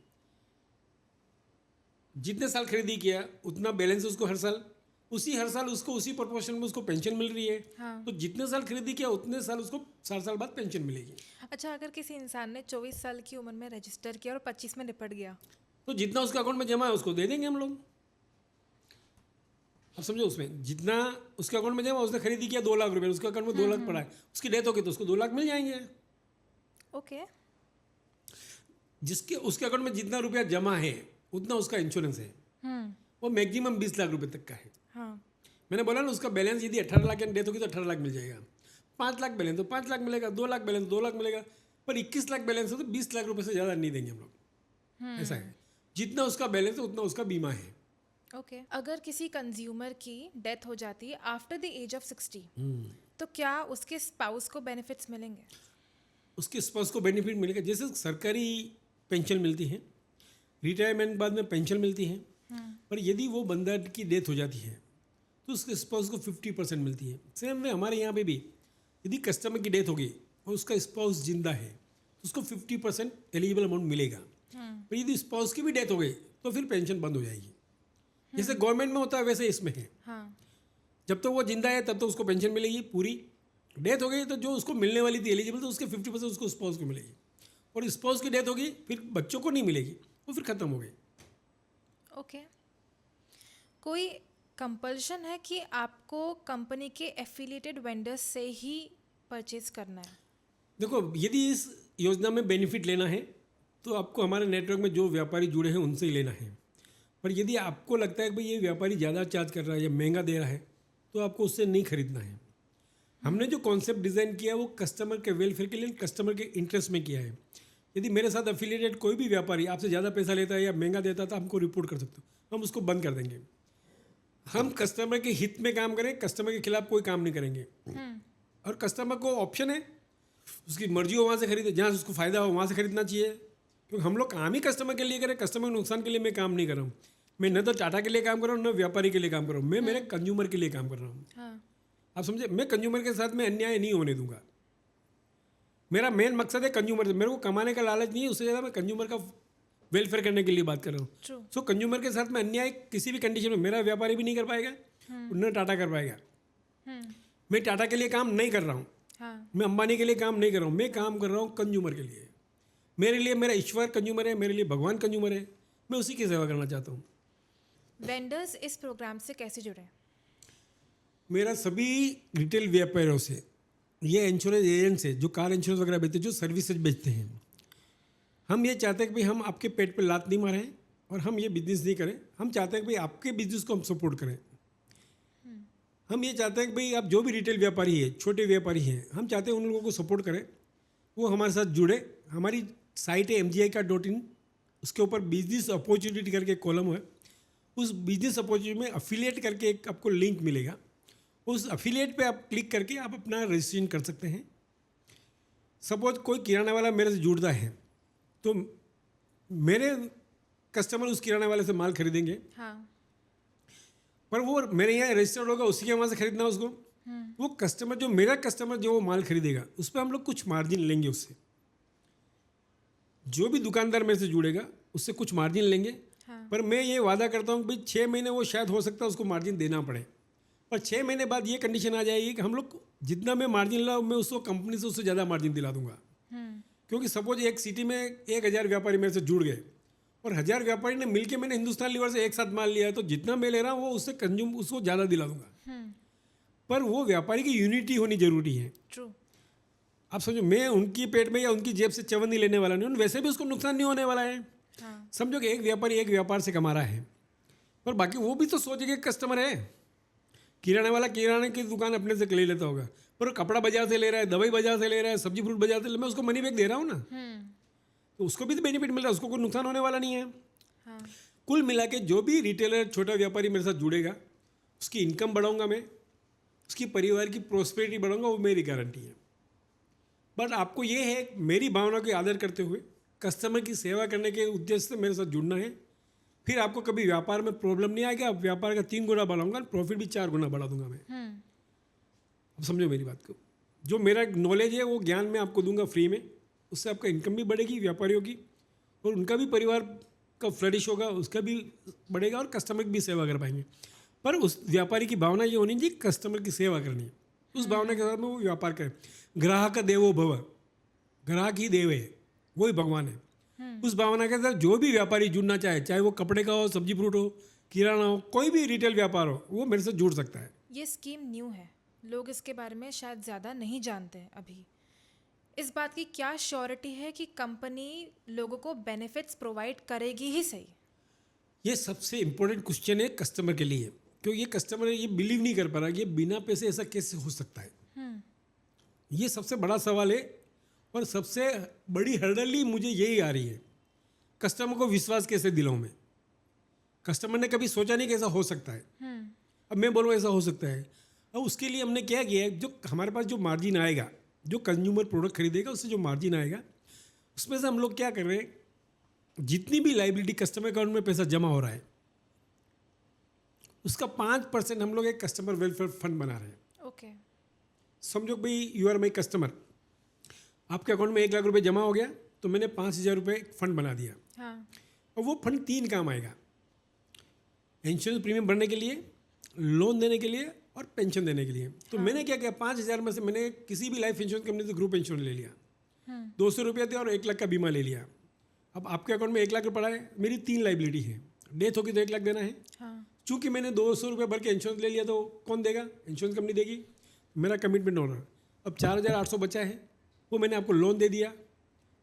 जितने साल खरीदी किया उतना बैलेंस उसको हर साल उसको उसी प्रोपोर्शन में उसको पेंशन मिल रही है। हाँ। तो जितने साल खरीदी किया उतने साल उसको 60 साल बाद पेंशन मिलेगी। अच्छा, अगर किसी इंसान ने 24 साल की उम्र में रजिस्टर किया और 25 में निपट गया, तो जितना उसके अकाउंट में जमा है उसको दे देंगे हम लोग। अब समझो, उसमें जितना उसके अकाउंट में जमा, उसने खरीदी किया 2 लाख रुपए, उसके अकाउंट में 2 लाख पड़ा है, उसकी डेथ होगी तो उसको 2 लाख मिल जाएंगे। ओके। जिसके उसके अकाउंट में जितना रुपया जमा है उतना उसका इंश्योरेंस है, वो मैक्सिमम 20 लाख रुपए तक का है। हाँ मैंने बोला ना, उसका बैलेंस यदि 18 लाख की डेथ होगी तो 18 लाख मिल जाएगा, 5 लाख बैलेंस तो 5 लाख मिलेगा, 2 लाख बैलेंस 2 लाख मिलेगा। पर 21 लाख बैलेंस हो तो 20 लाख रुपए से ज़्यादा नहीं देंगे हम लोग। ऐसा है, जितना उसका बैलेंस है उतना उसका बीमा है। ओके। अगर किसी कंज्यूमर की डेथ हो जाती है आफ्टर द एज ऑफ 60, तो क्या उसके स्पाउस को बेनिफिट्स मिलेंगे? उसके स्पाउस को बेनिफिट मिलेगा, जैसे सरकारी पेंशन मिलती है, रिटायरमेंट बाद में पेंशन मिलती है। पर यदि वो बंदा की डेथ हो जाती है तो उसके स्पाउस को 50% मिलती है। सेम वे हमारे यहाँ पे भी यदि कस्टमर की डेथ हो गई और उसका स्पाउस जिंदा है तो उसको 50% एलिजिबल अमाउंट मिलेगा। पर यदि स्पाउस की भी डेथ हो गई तो फिर पेंशन बंद हो जाएगी। जैसे गवर्नमेंट में होता है वैसे इसमें है। हाँ जब तक वो जिंदा है तब तो उसको पेंशन मिलेगी पूरी, डेथ हो गई तो जो उसको मिलने वाली थी एलिजिबल तो उसके 50% उसको स्पाउस को मिलेगी, और स्पाउस की डेथ होगी फिर बच्चों को नहीं मिलेगी, वो फिर ख़त्म हो गई। ओके। कोई कंपल्शन है कि आपको कंपनी के एफिलिएटेड वेंडर्स से ही परचेज करना है? देखो, यदि इस योजना में बेनिफिट लेना है तो आपको हमारे नेटवर्क में जो व्यापारी जुड़े हैं उनसे ही लेना है। पर यदि आपको लगता है कि भाई ये व्यापारी ज़्यादा चार्ज कर रहा है या महंगा दे रहा है तो आपको उससे नहीं खरीदना है। हमने जो कॉन्सेप्ट डिज़ाइन किया है वो कस्टमर के वेलफेयर के लिए, कस्टमर के इंटरेस्ट में किया है। यदि मेरे साथ एफिलिएटेड कोई भी व्यापारी आपसे ज़्यादा पैसा लेता है या महंगा देता है तो हमको रिपोर्ट कर सकते हो, हम उसको बंद कर देंगे। हम कस्टमर के हित में काम करें, कस्टमर के खिलाफ कोई काम नहीं करेंगे। और कस्टमर को ऑप्शन है, उसकी मर्जी हो वहाँ से खरीदे, जहाँ से उसको फ़ायदा हो वहाँ से खरीदना चाहिए। क्योंकि हम लोग काम ही कस्टमर के लिए करें, कस्टमर के नुकसान के लिए मैं काम नहीं कर रहा हूँ। मैं न तो टाटा के लिए काम कर रहा हूँ, न व्यापारी के लिए काम कर रहा हूँ, मैं मेरे कंज्यूमर के लिए काम कर रहा हूँ। हाँ, आप समझे, मैं कंज्यूमर के साथ में अन्याय नहीं होने दूंगा। मेरा मेन मकसद है कंज्यूमर से, मेरे को कमाने का लालच नहीं है, उससे ज़्यादा मैं कंज्यूमर का वेलफेयर करने के लिए बात कर रहा हूँ। ट्रू। सो कंज्यूमर के साथ में अन्याय किसी भी कंडीशन में मेरा व्यापारी भी नहीं कर पाएगा, न टाटा कर पाएगा। मैं टाटा के लिए काम नहीं कर रहा हूँ, हाँ, मैं अंबानी के लिए काम नहीं कर रहा हूँ, मैं काम कर रहा हूँ कंज्यूमर के लिए। मेरे लिए मेरा ईश्वर कंज्यूमर है, मेरे लिए भगवान कंज्यूमर है, मैं उसी की सेवा करना चाहता हूँ। वेंडर्स इस प्रोग्राम से कैसे जुड़े? मेरा सभी रिटेल व्यापारियों से, ये इंश्योरेंस एजेंट से जो कार इंश्योरेंस वगैरह बेचते हैं, जो सर्विसेज बेचते हैं, हम ये चाहते हैं कि भाई हम आपके पेट पे लात नहीं मारें और हम ये बिजनेस नहीं करें। हम चाहते हैं कि भाई आपके बिजनेस को हम सपोर्ट करें। हम ये चाहते हैं कि भाई आप जो भी रिटेल व्यापारी है, छोटे व्यापारी हैं, हम चाहते हैं उन लोगों को सपोर्ट करें, वो हमारे साथ जुड़े। हमारी साइट है mgi.in, उसके ऊपर बिजनेस अपॉर्चुनिटी करके कॉलम है। उस बिजनेस अपॉर्चुनिटी में अफिलिएट करके एक आपको लिंक मिलेगा, उस अफिलिएट पे आप क्लिक करके आप अपना रजिस्ट्रेशन कर सकते हैं। सपोज कोई किराना वाला मेरे से जुड़ता है तो मेरे कस्टमर उस किराना वाले से माल खरीदेंगे, हाँ, पर वो मेरे यहाँ रजिस्टर्ड होगा, उसी के वहाँ से खरीदना उसको। वो कस्टमर जो मेरा कस्टमर जो वो माल खरीदेगा, उस पर हम लोग कुछ मार्जिन लेंगे उससे। जो भी दुकानदार मेरे से जुड़ेगा उससे कुछ मार्जिन लेंगे। हाँ, पर मैं ये वादा करता हूँ कि भाई 6 महीने वो शायद हो सकता है उसको मार्जिन देना पड़े, पर 6 महीने बाद ये कंडीशन आ जाएगी कि हम लोग जितना मैं मार्जिन लाऊँ, मैं उसको कंपनी से उससे ज़्यादा मार्जिन दिला दूंगा। क्योंकि सपोज एक सिटी में 1000 व्यापारी मेरे से जुड़ गए और 1000 व्यापारी ने मिलके मैंने हिंदुस्तान लीवर से एक साथ माल लिया है, तो जितना मैं ले रहा हूँ वो उससे कंज्यूम उसको ज़्यादा दिला दूंगा। पर वो व्यापारी की यूनिटी होनी जरूरी है। ट्रू। आप समझो, मैं उनकी पेट में या उनकी जेब से चवन्नी लेने वाला नहीं हूँ, वैसे भी उसको नुकसान नहीं होने वाला है। हाँ, समझो कि एक व्यापारी एक व्यापार से कमा रहा है, पर बाकी वो भी तो सोचे कि कस्टमर है। किराने वाला किराने की दुकान अपने से ले लेता होगा, पर कपड़ा बाजार से ले रहा है, दवाई बाजार से ले रहा है, सब्जी फ्रूट बाजार से, मैं उसको मनी बैग दे रहा हूँ ना, तो उसको भी तो बेनिफिट मिल रहा है, उसको कोई नुकसान होने वाला नहीं है। हाँ, कुल मिला के जो भी रिटेलर छोटा व्यापारी मेरे साथ जुड़ेगा, उसकी इनकम बढ़ाऊंगा मैं, उसकी परिवार की प्रोस्पेरिटी बढ़ाऊंगा, वो मेरी गारंटी है। बट आपको ये है मेरी भावना को आदर करते हुए कस्टमर की सेवा करने के उद्देश्य से मेरे साथ जुड़ना है। फिर आपको कभी व्यापार में प्रॉब्लम नहीं आएगा, व्यापार का 3 गुना बढ़ाऊंगा, प्रॉफिट भी 4 गुना बढ़ा दूंगा मैं। अब समझो मेरी बात को, जो मेरा नॉलेज है वो ज्ञान मैं आपको दूंगा फ्री में, उससे आपका इनकम भी बढ़ेगी व्यापारियों की, और उनका भी परिवार का फ्लरिश होगा, उसका भी बढ़ेगा, और कस्टमर की भी सेवा कर पाएंगे। पर उस व्यापारी की भावना ये होनी चाहिए कस्टमर की सेवा करनी है, उस भावना के साथ में वो व्यापार करे। ग्राहक देवो भव, ग्राहक ही देव है, वही भगवान है। उस भावना के साथ जो भी व्यापारी जुड़ना चाहे, चाहे वो कपड़े का हो, सब्जी फ्रूट हो, किराना हो, कोई भी रिटेल व्यापार हो, वो मेरे से जुड़ सकता है। ये स्कीम न्यू है, लोग इसके बारे में शायद ज़्यादा नहीं जानते हैं अभी। इस बात की क्या श्योरिटी है कि कंपनी लोगों को बेनिफिट्स प्रोवाइड करेगी ही सही? ये सबसे इम्पोर्टेंट क्वेश्चन है कस्टमर के लिए, क्योंकि ये कस्टमर ये बिलीव नहीं कर पा रहा कि ये बिना पैसे ऐसा कैसे हो सकता है। ये सबसे बड़ा सवाल है, और सबसे बड़ी हर्डल ही मुझे यही आ रही है, कस्टमर को विश्वास कैसे दिलाऊं मैं। कस्टमर ने कभी सोचा नहीं कि ऐसा हो सकता है, अब मैं बोलूँ ऐसा हो सकता है। अब उसके लिए हमने क्या किया है, जो हमारे पास जो मार्जिन आएगा, जो कंज्यूमर प्रोडक्ट खरीदेगा उससे जो मार्जिन आएगा, उसमें से हम लोग क्या कर रहे हैं, जितनी भी लाइबिलिटी कस्टमर अकाउंट में पैसा जमा हो रहा है, उसका 5% हम लोग एक कस्टमर वेलफेयर फंड बना रहे हैं। ओके। समझो भाई यू आर माई कस्टमर, आपके अकाउंट में 1 लाख रुपए जमा हो गया, तो मैंने 5000 रुपये फंड बना दिया। हाँ, और वो फंड 3 काम आएगा, इंश्योरेंस प्रीमियम भरने के लिए, लोन देने के लिए, और पेंशन देने के लिए। तो मैंने क्या किया, 5000 में से मैंने किसी भी लाइफ इंश्योरेंस कंपनी से ग्रुप इंश्योरेंस ले लिया, 200 रुपये थे, और 1 लाख का बीमा ले लिया। अब आपके अकाउंट में 1 लाख पड़ा है, मेरी 3 लाइबिलिटी है, डेथ होगी तो 1 लाख देना है। हाँ, चूँकि मैंने 200 रुपये भर के इंश्योरेंस ले लिया, तो कौन देगा, इंश्योरेंस कंपनी देगी, मेरा कमिटमेंट ऑनर। अब 4800 बचा है, वो मैंने आपको लोन दे दिया,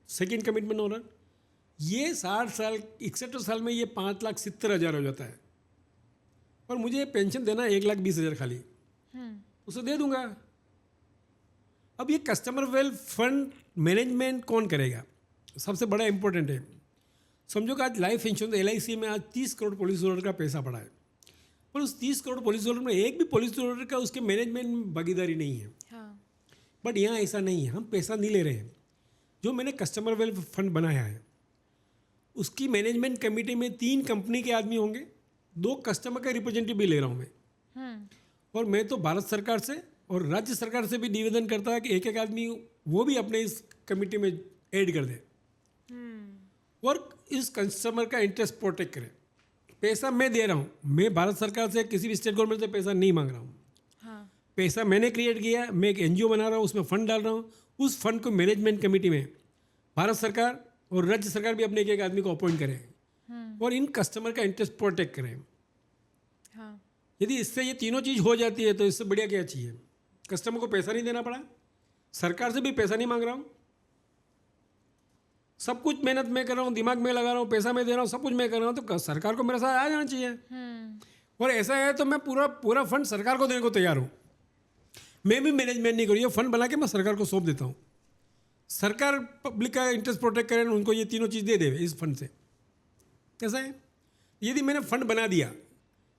सेकेंड कमिटमेंट ऑनर। ये 60 साल 61 साल में ये 5,70,000 हो जाता है, और मुझे पेंशन देना 1,20,000 खाली, उसे दे दूंगा। अब ये कस्टमर वेल फंड मैनेजमेंट कौन करेगा, सबसे बड़ा इंपॉर्टेंट है। समझो कि आज लाइफ इंश्योरेंस LIC में आज 30 करोड़ पॉलिसी होल्डर का पैसा पड़ा है, पर उस 30 करोड़ पॉलिसी होल्डर में एक भी पॉलिसी होल्डर का उसके मैनेजमेंट में भागीदारी नहीं है। हाँ। बट यहाँ ऐसा नहीं है, हम पैसा नहीं ले रहे हैं। जो मैंने कस्टमर वेल्थ फंड बनाया है उसकी मैनेजमेंट कमेटी में 3 कंपनी के आदमी होंगे, 2 कस्टमर का रिप्रेजेंटेटिव भी ले रहा हूँ मैं। और मैं तो भारत सरकार से और राज्य सरकार से भी निवेदन करता है कि एक एक आदमी वो भी अपने इस कमेटी में ऐड कर दे और इस कस्टमर का इंटरेस्ट प्रोटेक्ट करें। पैसा मैं दे रहा हूँ, मैं भारत सरकार से किसी भी स्टेट गवर्नमेंट से पैसा नहीं मांग रहा हूँ। हाँ। पैसा मैंने क्रिएट किया है, मैं एक एनजीओ बना रहा हूँ, उसमें फंड डाल रहा हूँ। उस फंड को मैनेजमेंट कमेटी में भारत सरकार और राज्य सरकार भी अपने एक एक आदमी को अपॉइंट करें और इन कस्टमर का इंटरेस्ट प्रोटेक्ट करें। हाँ। यदि इससे ये तीनों चीज़ हो जाती है तो इससे बढ़िया क्या चाहिए? कस्टमर को पैसा नहीं देना पड़ा, सरकार से भी पैसा नहीं मांग रहा हूँ, सब कुछ मेहनत मैं कर रहा हूँ, दिमाग में लगा रहा हूँ, पैसा मैं दे रहा हूँ, सब कुछ मैं कर रहा हूँ, तो सरकार को मेरे साथ आ जाना चाहिए। और ऐसा है तो मैं पूरा फंड सरकार को देने को तैयार हूँ। मैं भी मैनेजमेंट नहीं करूँ, ये फंड बना के मैं सरकार को सौंप देता हूँ। सरकार पब्लिक का इंटरेस्ट प्रोटेक्ट करें, उनको ये तीनों चीज़ दे दे इस फंड से। कैसा है? यदि मैंने फंड बना दिया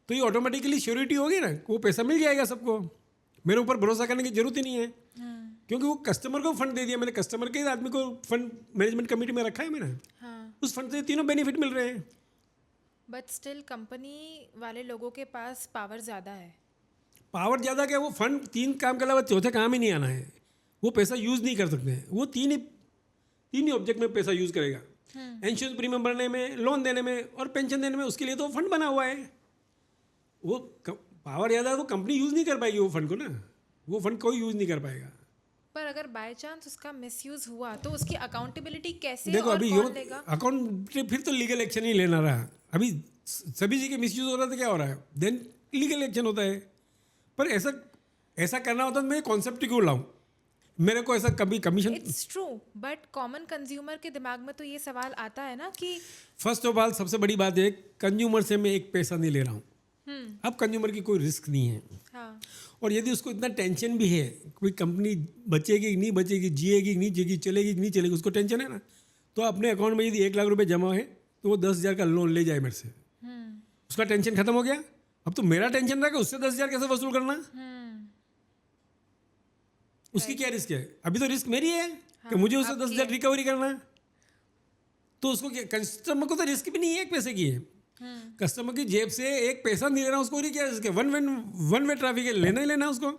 तो ये ऑटोमेटिकली श्योरिटी होगी ना, वो पैसा मिल जाएगा सबको, मेरे ऊपर भरोसा करने की जरूरत ही नहीं है। क्योंकि वो कस्टमर को फंड दे दिया मैंने, कस्टमर के आदमी को फंड मैनेजमेंट कमेटी में रखा है मैंने। हाँ। उस फंड से तीनों बेनिफिट मिल रहे हैं। बट स्टिल कंपनी वाले लोगों के पास पावर ज़्यादा है। पावर ज़्यादा क्या, वो फंड 3 काम के अलावा चौथे काम ही नहीं आना है, वो पैसा यूज़ नहीं कर सकते हैं। वो तीन ही ऑब्जेक्ट में पैसा यूज़ करेगा, इंश्योरेंस प्रीमियम भरने में, लोन देने में और पेंशन देने में। उसके लिए तो फंड बना हुआ है। वो पावर ज़्यादा है तो कंपनी यूज़ नहीं कर पाएगी वो फंड को ना, वो फंड कोई यूज़ नहीं कर पाएगा। पर अगर बाय चांस उसका मिसयूज हुआ तो उसकी अकाउंटेबिलिटी कैसे देखो और अभी कौन लेगा? अकाउंट फिर तो लीगल एक्शन ही लेना रहा। अभी सभी जी के मिसयूज हो रहा था, क्या हो रहा है, देन लीगल एक्शन होता है। पर ऐसा करना होता तो मैं कॉन्सेप्ट क्यों लाऊं? मेरे को ऐसा कभी commission. It's true, but common consumer के दिमाग में तो ये सवाल आता है ना कि फर्स्ट ऑफ ऑल सबसे बड़ी बात है, कंज्यूमर से मैं एक पैसा नहीं ले रहा हूँ। अब कंज्यूमर की कोई रिस्क नहीं है। हाँ। और यदि उसको इतना टेंशन भी है कोई कंपनी बचेगी कि नहीं बचेगी, जिएगी कि नहीं जिएगी, चलेगी कि नहीं चलेगी, उसको टेंशन है ना, तो अपने अकाउंट में यदि 1 लाख रुपए जमा है तो वो 10,000 का लोन ले जाए मेरे से, उसका टेंशन खत्म हो गया। अब तो मेरा टेंशन रहा कि उससे 10,000 कैसे वसूल करना। उसकी क्या रिस्क है? अभी तो रिस्क मेरी है कि मुझे उससे 10,000 रिकवरी करना है। तो उसको क्या, कस्टमर को तो रिस्क भी नहीं है एक पैसे की है। कस्टमर की जेब से एक पैसा नहीं ले रहा, उसको क्या रिस्क है? वन वे ट्रैफिक है, लेना ही लेना उसको।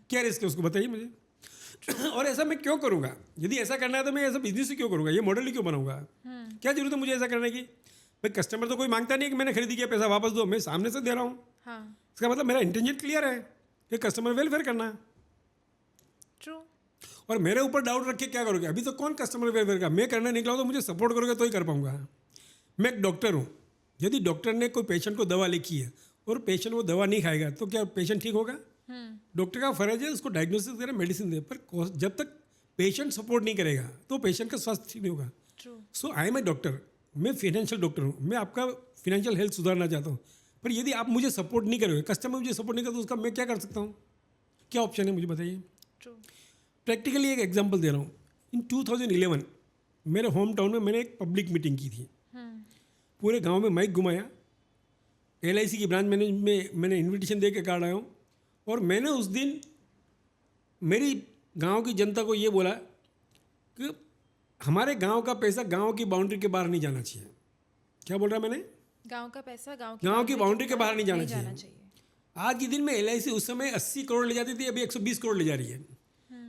क्या रिस्क है उसको बताइए मुझे। और ऐसा मैं क्यों करूँगा? यदि ऐसा करना है तो मैं ऐसा बिजनेस ही क्यों करूँगा, ये मॉडल ही क्यों बनाऊंगा? क्या जरूरत है मुझे ऐसा करने की? भाई कस्टमर तो कोई मांगता नहीं कि मैंने खरीदी किया पैसा वापस दो, मैं सामने से दे रहा हूँ। हाँ। इसका मतलब मेरा इंटेंशन क्लियर है कि कस्टमर वेलफेयर करना है। ट्रू। और मेरे ऊपर डाउट रख के क्या करोगे? अभी तो कौन कस्टमर वेलफेयर का? मैं करने निकला हूँ तो मुझे सपोर्ट करोगे तो ही कर पाऊंगा। मैं एक डॉक्टर हूँ, यदि डॉक्टर ने कोई पेशेंट को दवा लिखी है और पेशेंट वो दवा नहीं खाएगा तो क्या पेशेंट ठीक होगा? डॉक्टर का फर्ज है उसको डायग्नोसिस करे, मेडिसिन दे, पर जब तक पेशेंट सपोर्ट नहीं करेगा तो पेशेंट का स्वास्थ्य ठीक नहीं होगा। सो आई एम ए डॉक्टर, मैं फाइनेंशियल डॉक्टर हूँ, मैं आपका फाइनेंशियल हेल्थ सुधारना चाहता हूँ। पर यदि आप मुझे सपोर्ट नहीं करोगे, कस्टमर मुझे सपोर्ट नहीं करता, तो उसका मैं क्या कर सकता हूँ? क्या ऑप्शन है मुझे बताइए। प्रैक्टिकली एक एग्जांपल दे रहा हूँ। इन 2011 मेरे होम टाउन में मैंने एक पब्लिक मीटिंग की थी। पूरे गांव में माइक घुमाया, LIC की ब्रांच मैंने इनविटेशन दे के कार्ड आया हूँ। और मैंने उस दिन मेरी गांव की जनता को ये बोला कि हमारे गांव का पैसा गांव की बाउंड्री के बाहर नहीं जाना चाहिए। क्या बोल रहा मैंने? गांव का पैसा गांव की बाउंड्री के बाहर नहीं जाना चाहिए। आज के दिन में LIC उस समय 80 करोड़ ले जाती थी, अभी 120 करोड़ ले जा रही है।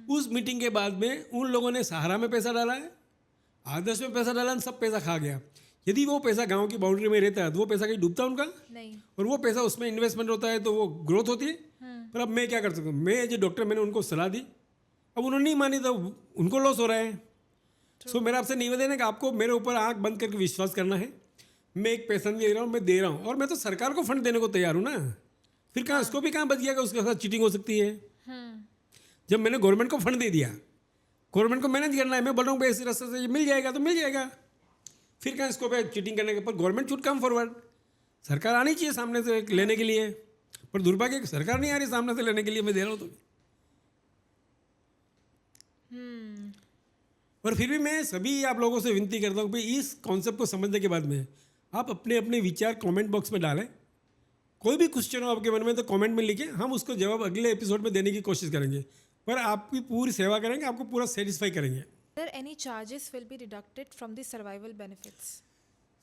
उस मीटिंग के बाद में उन लोगों ने सहारा में पैसा डाला है, आदर्श में पैसा डाला, सब पैसा खा गया। यदि वो पैसा गांव की बाउंड्री में रहता है तो वो पैसा कहीं डूबता उनका नहीं, और वो पैसा उसमें इन्वेस्टमेंट होता है तो वो ग्रोथ होती है। पर अब मैं क्या कर सकता हूँ? मैं एज ए डॉक्टर मैंने उनको सलाह दी, अब उन्होंने नहीं मानी तो उनको लॉस हो रहा है। सो मेरा आपसे निवेदन है कि आपको मेरे ऊपर आंख बंद करके विश्वास करना है। मैं एक पैसा नहीं दे रहा हूँ, मैं दे रहा हूँ, और मैं तो सरकार को फंड देने को तैयार हूँ ना। फिर कहाँ उसको भी कहाँ बच गया कि उसके साथ चीटिंग हो सकती है? जब मैंने गवर्नमेंट को फंड दे दिया, गवर्नमेंट को मैनेज करना है, मैं बोल रहा हूँ भाई इस रास्ते से ये मिल जाएगा तो मिल जाएगा। फिर कहाँ इसको पे चीटिंग करने के? पर गवर्नमेंट शुड कम फॉरवर्ड, सरकार आनी चाहिए सामने से लेने के लिए, पर दुर्भाग्य कि सरकार नहीं आ रही सामने से लेने के लिए। मैं दे रहा हूँ तो पर फिर भी मैं सभी आप लोगों से विनती करता हूँ कि इस कॉन्सेप्ट को समझने के बाद में आप अपने अपने विचार कमेंट बॉक्स में डालें। कोई भी क्वेश्चन हो आपके मन में तो कमेंट में लिखें, हम उसको जवाब अगले एपिसोड में देने की कोशिश करेंगे, पर आपकी पूरी सेवा करेंगे, आपको पूरा सेटिस्फाई करेंगे। There any charges will be deducted from the survival benefits?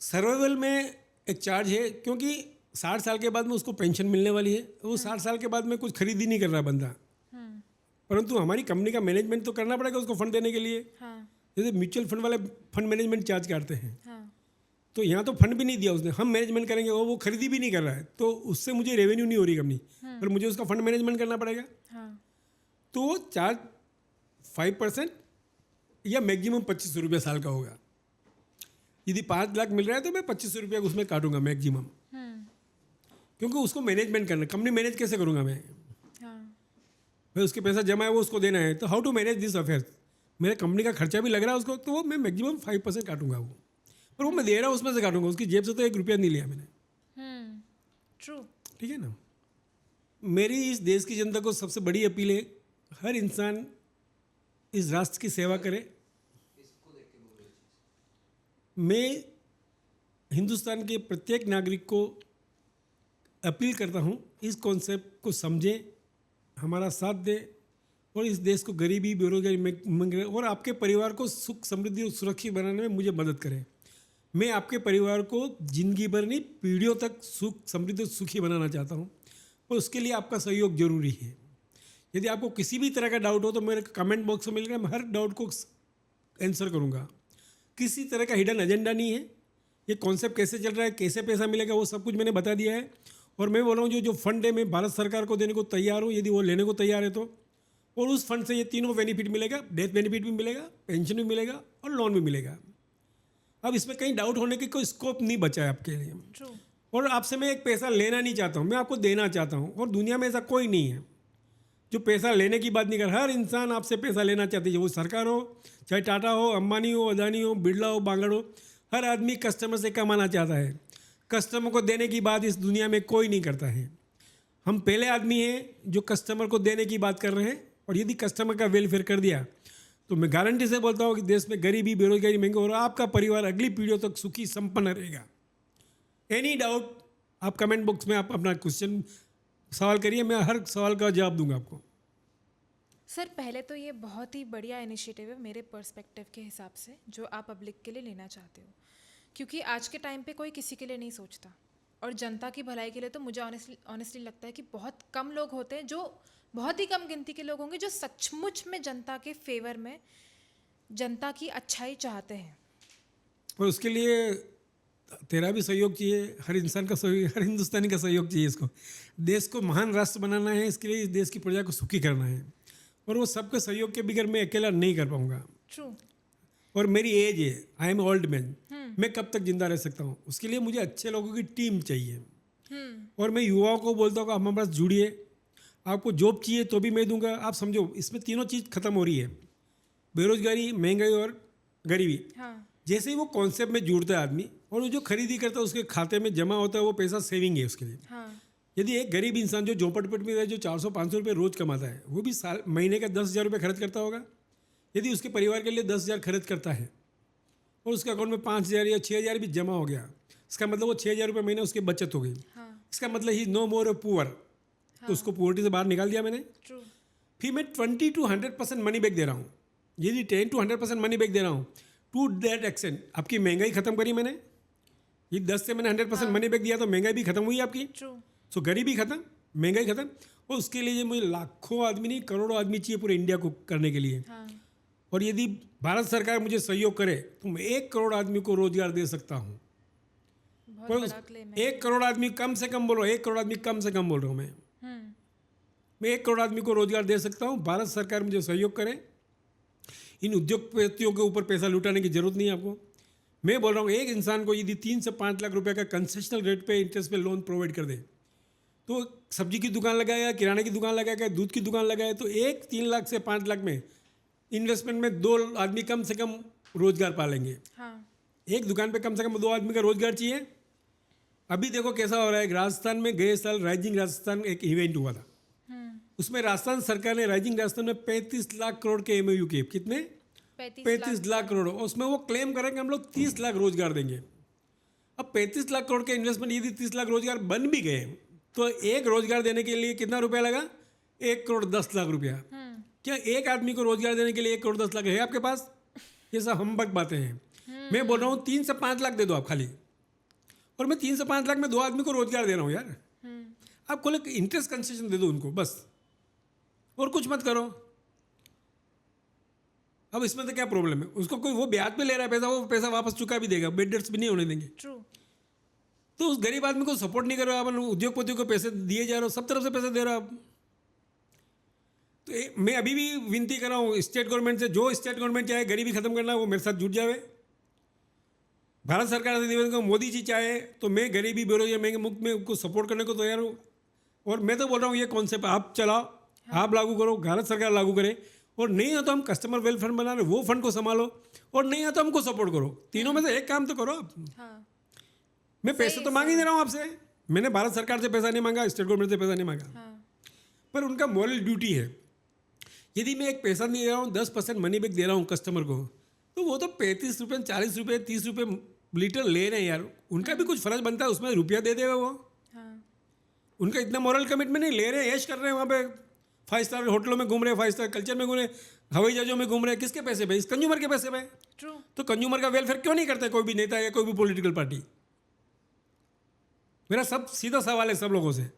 Survival में एक चार्ज है, क्योंकि 60 साल के बाद में उसको पेंशन मिलने वाली है। वो 60 साल के बाद में कुछ खरीद ही नहीं कर रहा बंदा, परंतु हमारी कंपनी का मैनेजमेंट तो करना पड़ेगा उसको फंड देने के लिए। हाँ जैसे म्यूचुअल फंड वाले फंड मैनेजमेंट चार्ज काटते हैं, हाँ तो यहाँ तो फंड भी नहीं दिया उसने, हम मैनेजमेंट करेंगे, वो खरीदी भी नहीं कर रहा है, तो उससे मुझे रेवेन्यू नहीं हो रही कंपनी, पर मुझे उसका फंड मैनेजमेंट करना पड़ेगा। हाँ तो चार्ज 5% या मैक्सिमम 25 रुपये साल का होगा। यदि 5 लाख मिल रहा है तो मैं 25 रुपये उसमें काटूंगा मैक्सिमम, क्योंकि उसको मैनेजमेंट करना, कंपनी मैनेज कैसे करूँगा मैं? हाँ भाई उसके पैसा जमा है, वो उसको देना है, तो how to manage this affair? मेरे कंपनी का खर्चा भी लग रहा है उसको, तो वो मैं मैक्सिमम 5% काटूंगा वो, पर वो मैं दे रहा हूँ उसमें से काटूंगा, उसकी जेब से तो 1 रुपया नहीं लिया मैंने। ट्रू। ठीक है ना? मेरी इस देश की जनता को सबसे बड़ी अपील है, हर इंसान इस राष्ट्र की सेवा करे। मैं हिंदुस्तान के प्रत्येक नागरिक को अपील करता हूँ, इस कॉन्सेप्ट को समझें, हमारा साथ दें और इस देश को गरीबी, बेरोजगारी में और आपके परिवार को सुख समृद्धि और सुरक्षित बनाने में मुझे मदद करें। मैं आपके परिवार को जिंदगी भर नहीं, पीढ़ियों तक सुख समृद्धि और सुखी बनाना चाहता हूँ, और उसके लिए आपका सहयोग जरूरी है। यदि आपको किसी भी तरह का डाउट हो तो मेरे कमेंट बॉक्स में मिलेगा, मैं हर डाउट को आंसर करूँगा। किसी तरह का हिडन एजेंडा नहीं है, ये कॉन्सेप्ट कैसे चल रहा है, कैसे पैसा मिलेगा, वो सब कुछ मैंने बता दिया है। और मैं बोल रहा हूँ जो फंड है मैं भारत सरकार को देने को तैयार हूँ, यदि वो लेने को तैयार है तो। और उस फंड से ये तीनों बेनिफिट मिलेगा, डेथ बेनिफिट भी मिलेगा, पेंशन भी मिलेगा और लोन भी मिलेगा। अब इसमें कहीं डाउट होने की कोई स्कोप नहीं बचा है आपके लिए। ट्रू। और आपसे मैं एक पैसा लेना नहीं चाहता हूँ, मैं आपको देना चाहता हूँ, और दुनिया में ऐसा कोई नहीं है जो पैसा लेने की बात नहीं कर। हर इंसान आपसे पैसा लेना चाहती है, वो सरकार हो, चाहे टाटा हो, अंबानी हो, अदानी हो, बिरला हो, बांगड़ हो, हर आदमी कस्टमर से कमाना चाहता है। कस्टमर को देने की बात इस दुनिया में कोई नहीं करता है। हम पहले आदमी हैं जो कस्टमर को देने की बात कर रहे हैं, और यदि कस्टमर का वेलफेयर कर दिया तो मैं गारंटी से बोलता हूँ कि देश में गरीबी, बेरोजगारी महंगी, और आपका परिवार अगली पीढ़ियों तक सुखी संपन्न रहेगा। एनी डाउट आप कमेंट बॉक्स में आप अपना क्वेश्चन सवाल करिए, मैं हर सवाल का जवाब दूंगा आपको। सर पहले तो ये बहुत ही बढ़िया इनिशिएटिव है मेरे पर्सपेक्टिव के हिसाब से, जो आप पब्लिक के लिए लेना चाहते हो, क्योंकि आज के टाइम पे कोई किसी के लिए नहीं सोचता, और जनता की भलाई के लिए तो मुझे ऑनेस्टली लगता है कि बहुत कम लोग होते हैं, जो बहुत ही कम गिनती के लोग होंगे जो सचमुच में जनता के फेवर में जनता की अच्छाई चाहते हैं। और उसके लिए तेरा भी सहयोग चाहिए, हर इंसान का सहयोग, हर हिंदुस्तानी का सहयोग चाहिए। इसको देश को महान राष्ट्र बनाना है, इसके लिए इस देश की प्रजा को सुखी करना है, और वो सबके सहयोग के बगैर मैं अकेला नहीं कर पाऊंगा। ट्रू। और मेरी एज है, आई एम ओल्ड मैन, मैं कब तक जिंदा रह सकता हूँ? उसके लिए मुझे अच्छे लोगों की टीम चाहिए। और मैं युवाओं को बोलता हूँ कि हमारे पास जुड़िए, आपको जॉब चाहिए तो भी मैं दूंगा। आप समझो इसमें तीनों चीज़ खत्म हो रही है, बेरोजगारी, महंगाई और गरीबी। हाँ। जैसे ही वो कॉन्सेप्ट में जुड़ता है आदमी, और वो जो खरीदी करता है उसके खाते में जमा होता है, वो पैसा सेविंग है उसके लिए। हाँ। यदि एक गरीब इंसान जो झोंपड़पट में रहे, जो 400-500 रुपये रोज कमाता है, वो भी साल महीने का 10,000 रुपये खर्च करता होगा। यदि उसके परिवार के लिए 10,000 खर्च करता है और उसके अकाउंट में 5,000 या 6,000 भी जमा हो गया, इसका मतलब वो 6,000 रुपये महीना उसकी बचत हो गई। हाँ। इसका मतलब ही नो मोर अ पुअर, तो उसको पुअर्टी से बाहर निकाल दिया मैंने। ट्रू। फिर मैं 20 to 100% मनी बैक दे रहा हूँ। यदि 10 to 100% मनी बैक दे रहा हूँ, टू दैट एक्सटेंट आपकी महंगाई खत्म करी मैंने। ये 10 से मैंने 100% मनी बैक दिया तो महंगाई भी खत्म हुई आपकी। ट्रू। सो गरीबी खत्म, महंगाई खत्म, और उसके लिए मुझे लाखों आदमी नहीं, करोड़ों आदमी चाहिए पूरे इंडिया को करने के लिए। हाँ। और यदि भारत सरकार मुझे सहयोग करे तो मैं 1 करोड़ आदमी को रोजगार दे सकता हूँ। बहुत बड़ा क्लेम है। 1 करोड़ आदमी कम से कम बोल रहा हूँ, 1 करोड़ आदमी कम से कम बोल रहा हूँ मैं 1 करोड़ आदमी को रोजगार दे सकता हूँ। भारत सरकार मुझे सहयोग करे। इन उद्योगपतियों के ऊपर पैसा लुटाने की जरूरत नहीं है आपको। मैं बोल रहा हूँ एक इंसान को यदि 3 से 5 लाख रुपए का कंसेशनल रेट पे इंटरेस्ट पे लोन प्रोवाइड कर दे, तो सब्जी की दुकान लगाएगा, किराने की दुकान लगाएगा, दूध की दुकान लगाए, तो 3 लाख से 5 लाख में इन्वेस्टमेंट में 2 आदमी कम से कम रोजगार पालेंगे। हाँ। एक दुकान पे कम से कम 2 आदमी का रोजगार चाहिए। अभी देखो कैसा हो रहा है राजस्थान में। गए साल राइजिंग राजस्थान एक इवेंट हुआ था, उसमें राजस्थान सरकार ने राइजिंग राजस्थान में 35 लाख करोड़ के MOU किए। कितने? 35 लाख करोड़। और उसमें वो क्लेम करेंगे हम लोग 30 लाख रोजगार देंगे। अब 35 लाख करोड़ के इन्वेस्टमेंट, यदि 30 लाख रोजगार बन भी गए तो एक रोजगार देने के लिए कितना रुपया लगा? 1,10,00,000 रुपया। क्या एक आदमी को रोजगार देने के लिए 1,10,00,000 है आपके पास? ये सब हम्बक बातें हैं। मैं बोल रहा हूँ 3 से 5 लाख दे दो आप खाली, और मैं 3 से 5 लाख में 2 आदमी को रोजगार दे रहा हूँ यार। आप खोले इंटरेस्ट कंसेशन दे दो उनको बस, और कुछ मत करो। अब इसमें तो क्या प्रॉब्लम है? उसको कोई वो ब्याज पे ले रहा है पैसा, वो पैसा वापस चुका भी देगा, बेड डेट्स भी नहीं होने देंगे। ट्रू। तो उस गरीब आदमी को सपोर्ट नहीं कर रहे हो आप, उद्योगपतियों को पैसे दिए जा रहे हो, सब तरफ से पैसे दे रहे हो आप। तो मैं अभी भी विनती कर रहा हूँ स्टेट गवर्नमेंट से, जो स्टेट गवर्नमेंट चाहे गरीबी खत्म करना वो मेरे साथ जुट जावे। भारत सरकार से निवेदन करूँ, मोदी जी चाहे तो मैं गरीबी बेरोजगारी महंगे मुक्त में उनको सपोर्ट करने को तैयार हूँ। और मैं तो बोल रहा हूँ ये कॉन्सेप्ट आप चलाओ, आप लागू करो, भारत सरकार लागू करे, और नहीं हो तो हम कस्टमर वेलफेयर फंड बना रहे, वो फंड को संभालो, और नहीं हो तो हमको सपोर्ट करो। तीनों में से एक काम तो करो आप। हाँ, मैं पैसे तो मांग ही नहीं रहा हूँ आपसे, मैंने भारत सरकार से पैसा नहीं मांगा, स्टेट गवर्नमेंट से पैसा नहीं मांगा। हाँ, पर उनका मॉरल ड्यूटी है। यदि मैं एक पैसा नहीं दे रहा हूँ, 10% मनी बैक दे रहा हूँ कस्टमर को, तो वो तो 35 रुपये, 40 रुपये, 30 रुपये लीटर ले रहे हैं यार। उनका भी कुछ फर्ज बनता है, उसमें रुपया दे देगा वो। हाँ, उनका इतना मॉरल कमिटमेंट नहीं, ले रहे हैं, ऐश कर रहे हैं वहाँ पे, 5 स्टार होटलों में घूम रहे हैं, 5 स्टार कल्चर में घूम रहे हैं, हवाई जहाजों में घूम रहे हैं। किसके पैसे पे? इस कंज्यूमर के पैसे पे। ट्रू। तो कंज्यूमर का वेलफेयर क्यों नहीं करता कोई भी नेता या कोई भी पॉलिटिकल पार्टी? मेरा सब सीधा सवाल है सब लोगों से।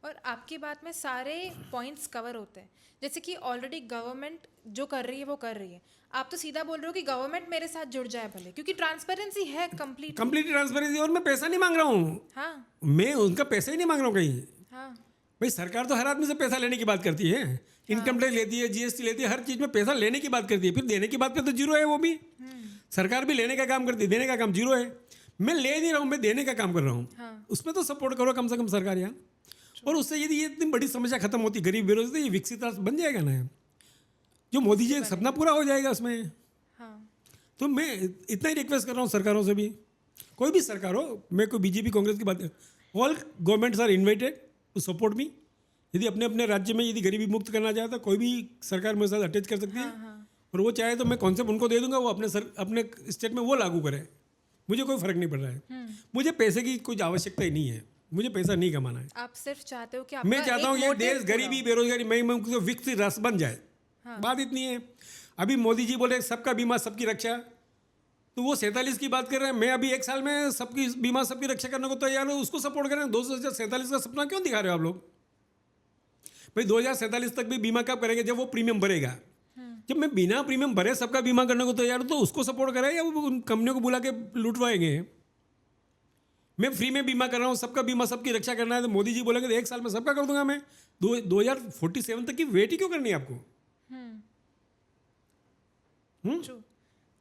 और आपकी बात में सारे पॉइंट्स कवर होते हैं, जैसे कि ऑलरेडी गवर्नमेंट जो कर रही है वो कर रही है। आप तो सीधा बोल रहे हो कि गवर्नमेंट मेरे साथ जुड़ जाए भले, क्योंकि ट्रांसपेरेंसी है कंप्लीट। ट्रांसपेरेंसी, और मैं पैसा नहीं मांग रहा हूँ। हाँ, मैं उनका पैसा ही नहीं मांग रहा हूँ कहीं। हाँ, भाई सरकार तो हर आदमी से पैसा लेने की बात करती है, इनकम टैक्स लेती है, जीएसटी लेती है, हर चीज़ में पैसा लेने की बात करती है। फिर देने की बात पे तो जीरो है वो भी। सरकार भी लेने का काम करती है, देने का काम जीरो है। मैं ले नहीं रहा हूँ, मैं देने का काम कर रहा हूँ। हाँ। उसमें तो सपोर्ट करो कम से कम सरकार यार। और उससे यदि ये इतनी बड़ी समस्या खत्म होती, गरीब बेरोजगारी, ये विकसित राष्ट्र बन जाएगा ना, जो मोदी जी का सपना पूरा हो जाएगा उसमें। हाँ, तो मैं इतना ही रिक्वेस्ट कर रहा हूँ सरकारों से भी, कोई भी सरकार हो, मैं कोई बीजेपी कांग्रेस की बात नहीं, all governments are invited to support me. यदि अपने अपने राज्य में यदि गरीबी मुक्त करना चाहे तो कोई भी सरकार मेरे साथ अटैच कर सकती है। और वो चाहे तो मैं कॉन्सेप्ट उनको दे दूंगा, वो अपने स्टेट में वो लागू करें, मुझे कोई फर्क नहीं पड़ रहा है। मुझे पैसे की कुछ आवश्यकता ही नहीं है, मुझे पैसा नहीं कमाना है। आप सिर्फ चाहते हो कि आपका मैं चाहता हूँ एक ये motive देश पूरा गरीबी हो। बेरोजगारी मैं विकसित राष्ट्र बन जाए। बात इतनी है। अभी मोदी जी बोले सबका बीमा सबकी रक्षा, तो वो 47 की बात कर रहे हैं। मैं अभी 1 साल में सबकी बीमा सबकी रक्षा करने को तैयार हूँ, उसको सपोर्ट करें। 2047 का सपना क्यों दिखा रहे हो आप लोग? भाई 2047 तक भी बीमा कब करेंगे? जब वो प्रीमियम भरेगा। जब मैं बिना प्रीमियम भरे सबका बीमा करने को तैयार हूँ, तो उसको सपोर्ट करें या वो उन कंपनियों को बुला के लुटवाएंगे? मैं फ्री में बीमा कर रहा हूँ, सबका बीमा सबकी रक्षा करना है, तो मोदी जी बोलेंगे तो 1 साल में सबका कर दूंगा मैं। 2047 तक की वेट ही क्यों करनी है आपको? ट्रू।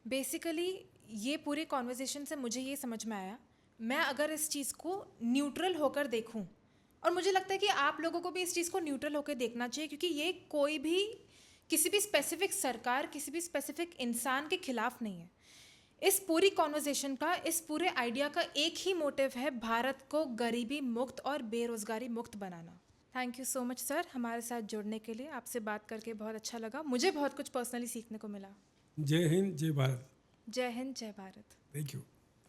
बेसिकली ये पूरे कॉन्वर्जेशन से मुझे ये समझ में आया, मैं अगर इस चीज़ को न्यूट्रल होकर देखूं, और मुझे लगता है कि आप लोगों को भी इस चीज़ को न्यूट्रल होकर देखना चाहिए, क्योंकि ये कोई भी किसी भी स्पेसिफिक सरकार, किसी भी स्पेसिफिक इंसान के खिलाफ नहीं है। इस पूरी कॉन्वर्जेशन का, इस पूरे आइडिया का एक ही मोटिव है, भारत को गरीबी मुक्त और बेरोजगारी मुक्त बनाना। Thank you so much sir, हमारे साथ जुड़ने के लिए। आपसे बात करके बहुत अच्छा लगा, मुझे बहुत कुछ पर्सनली सीखने को मिला। जय हिंद, जय भारत। जय हिंद, जय भारत। Thank you.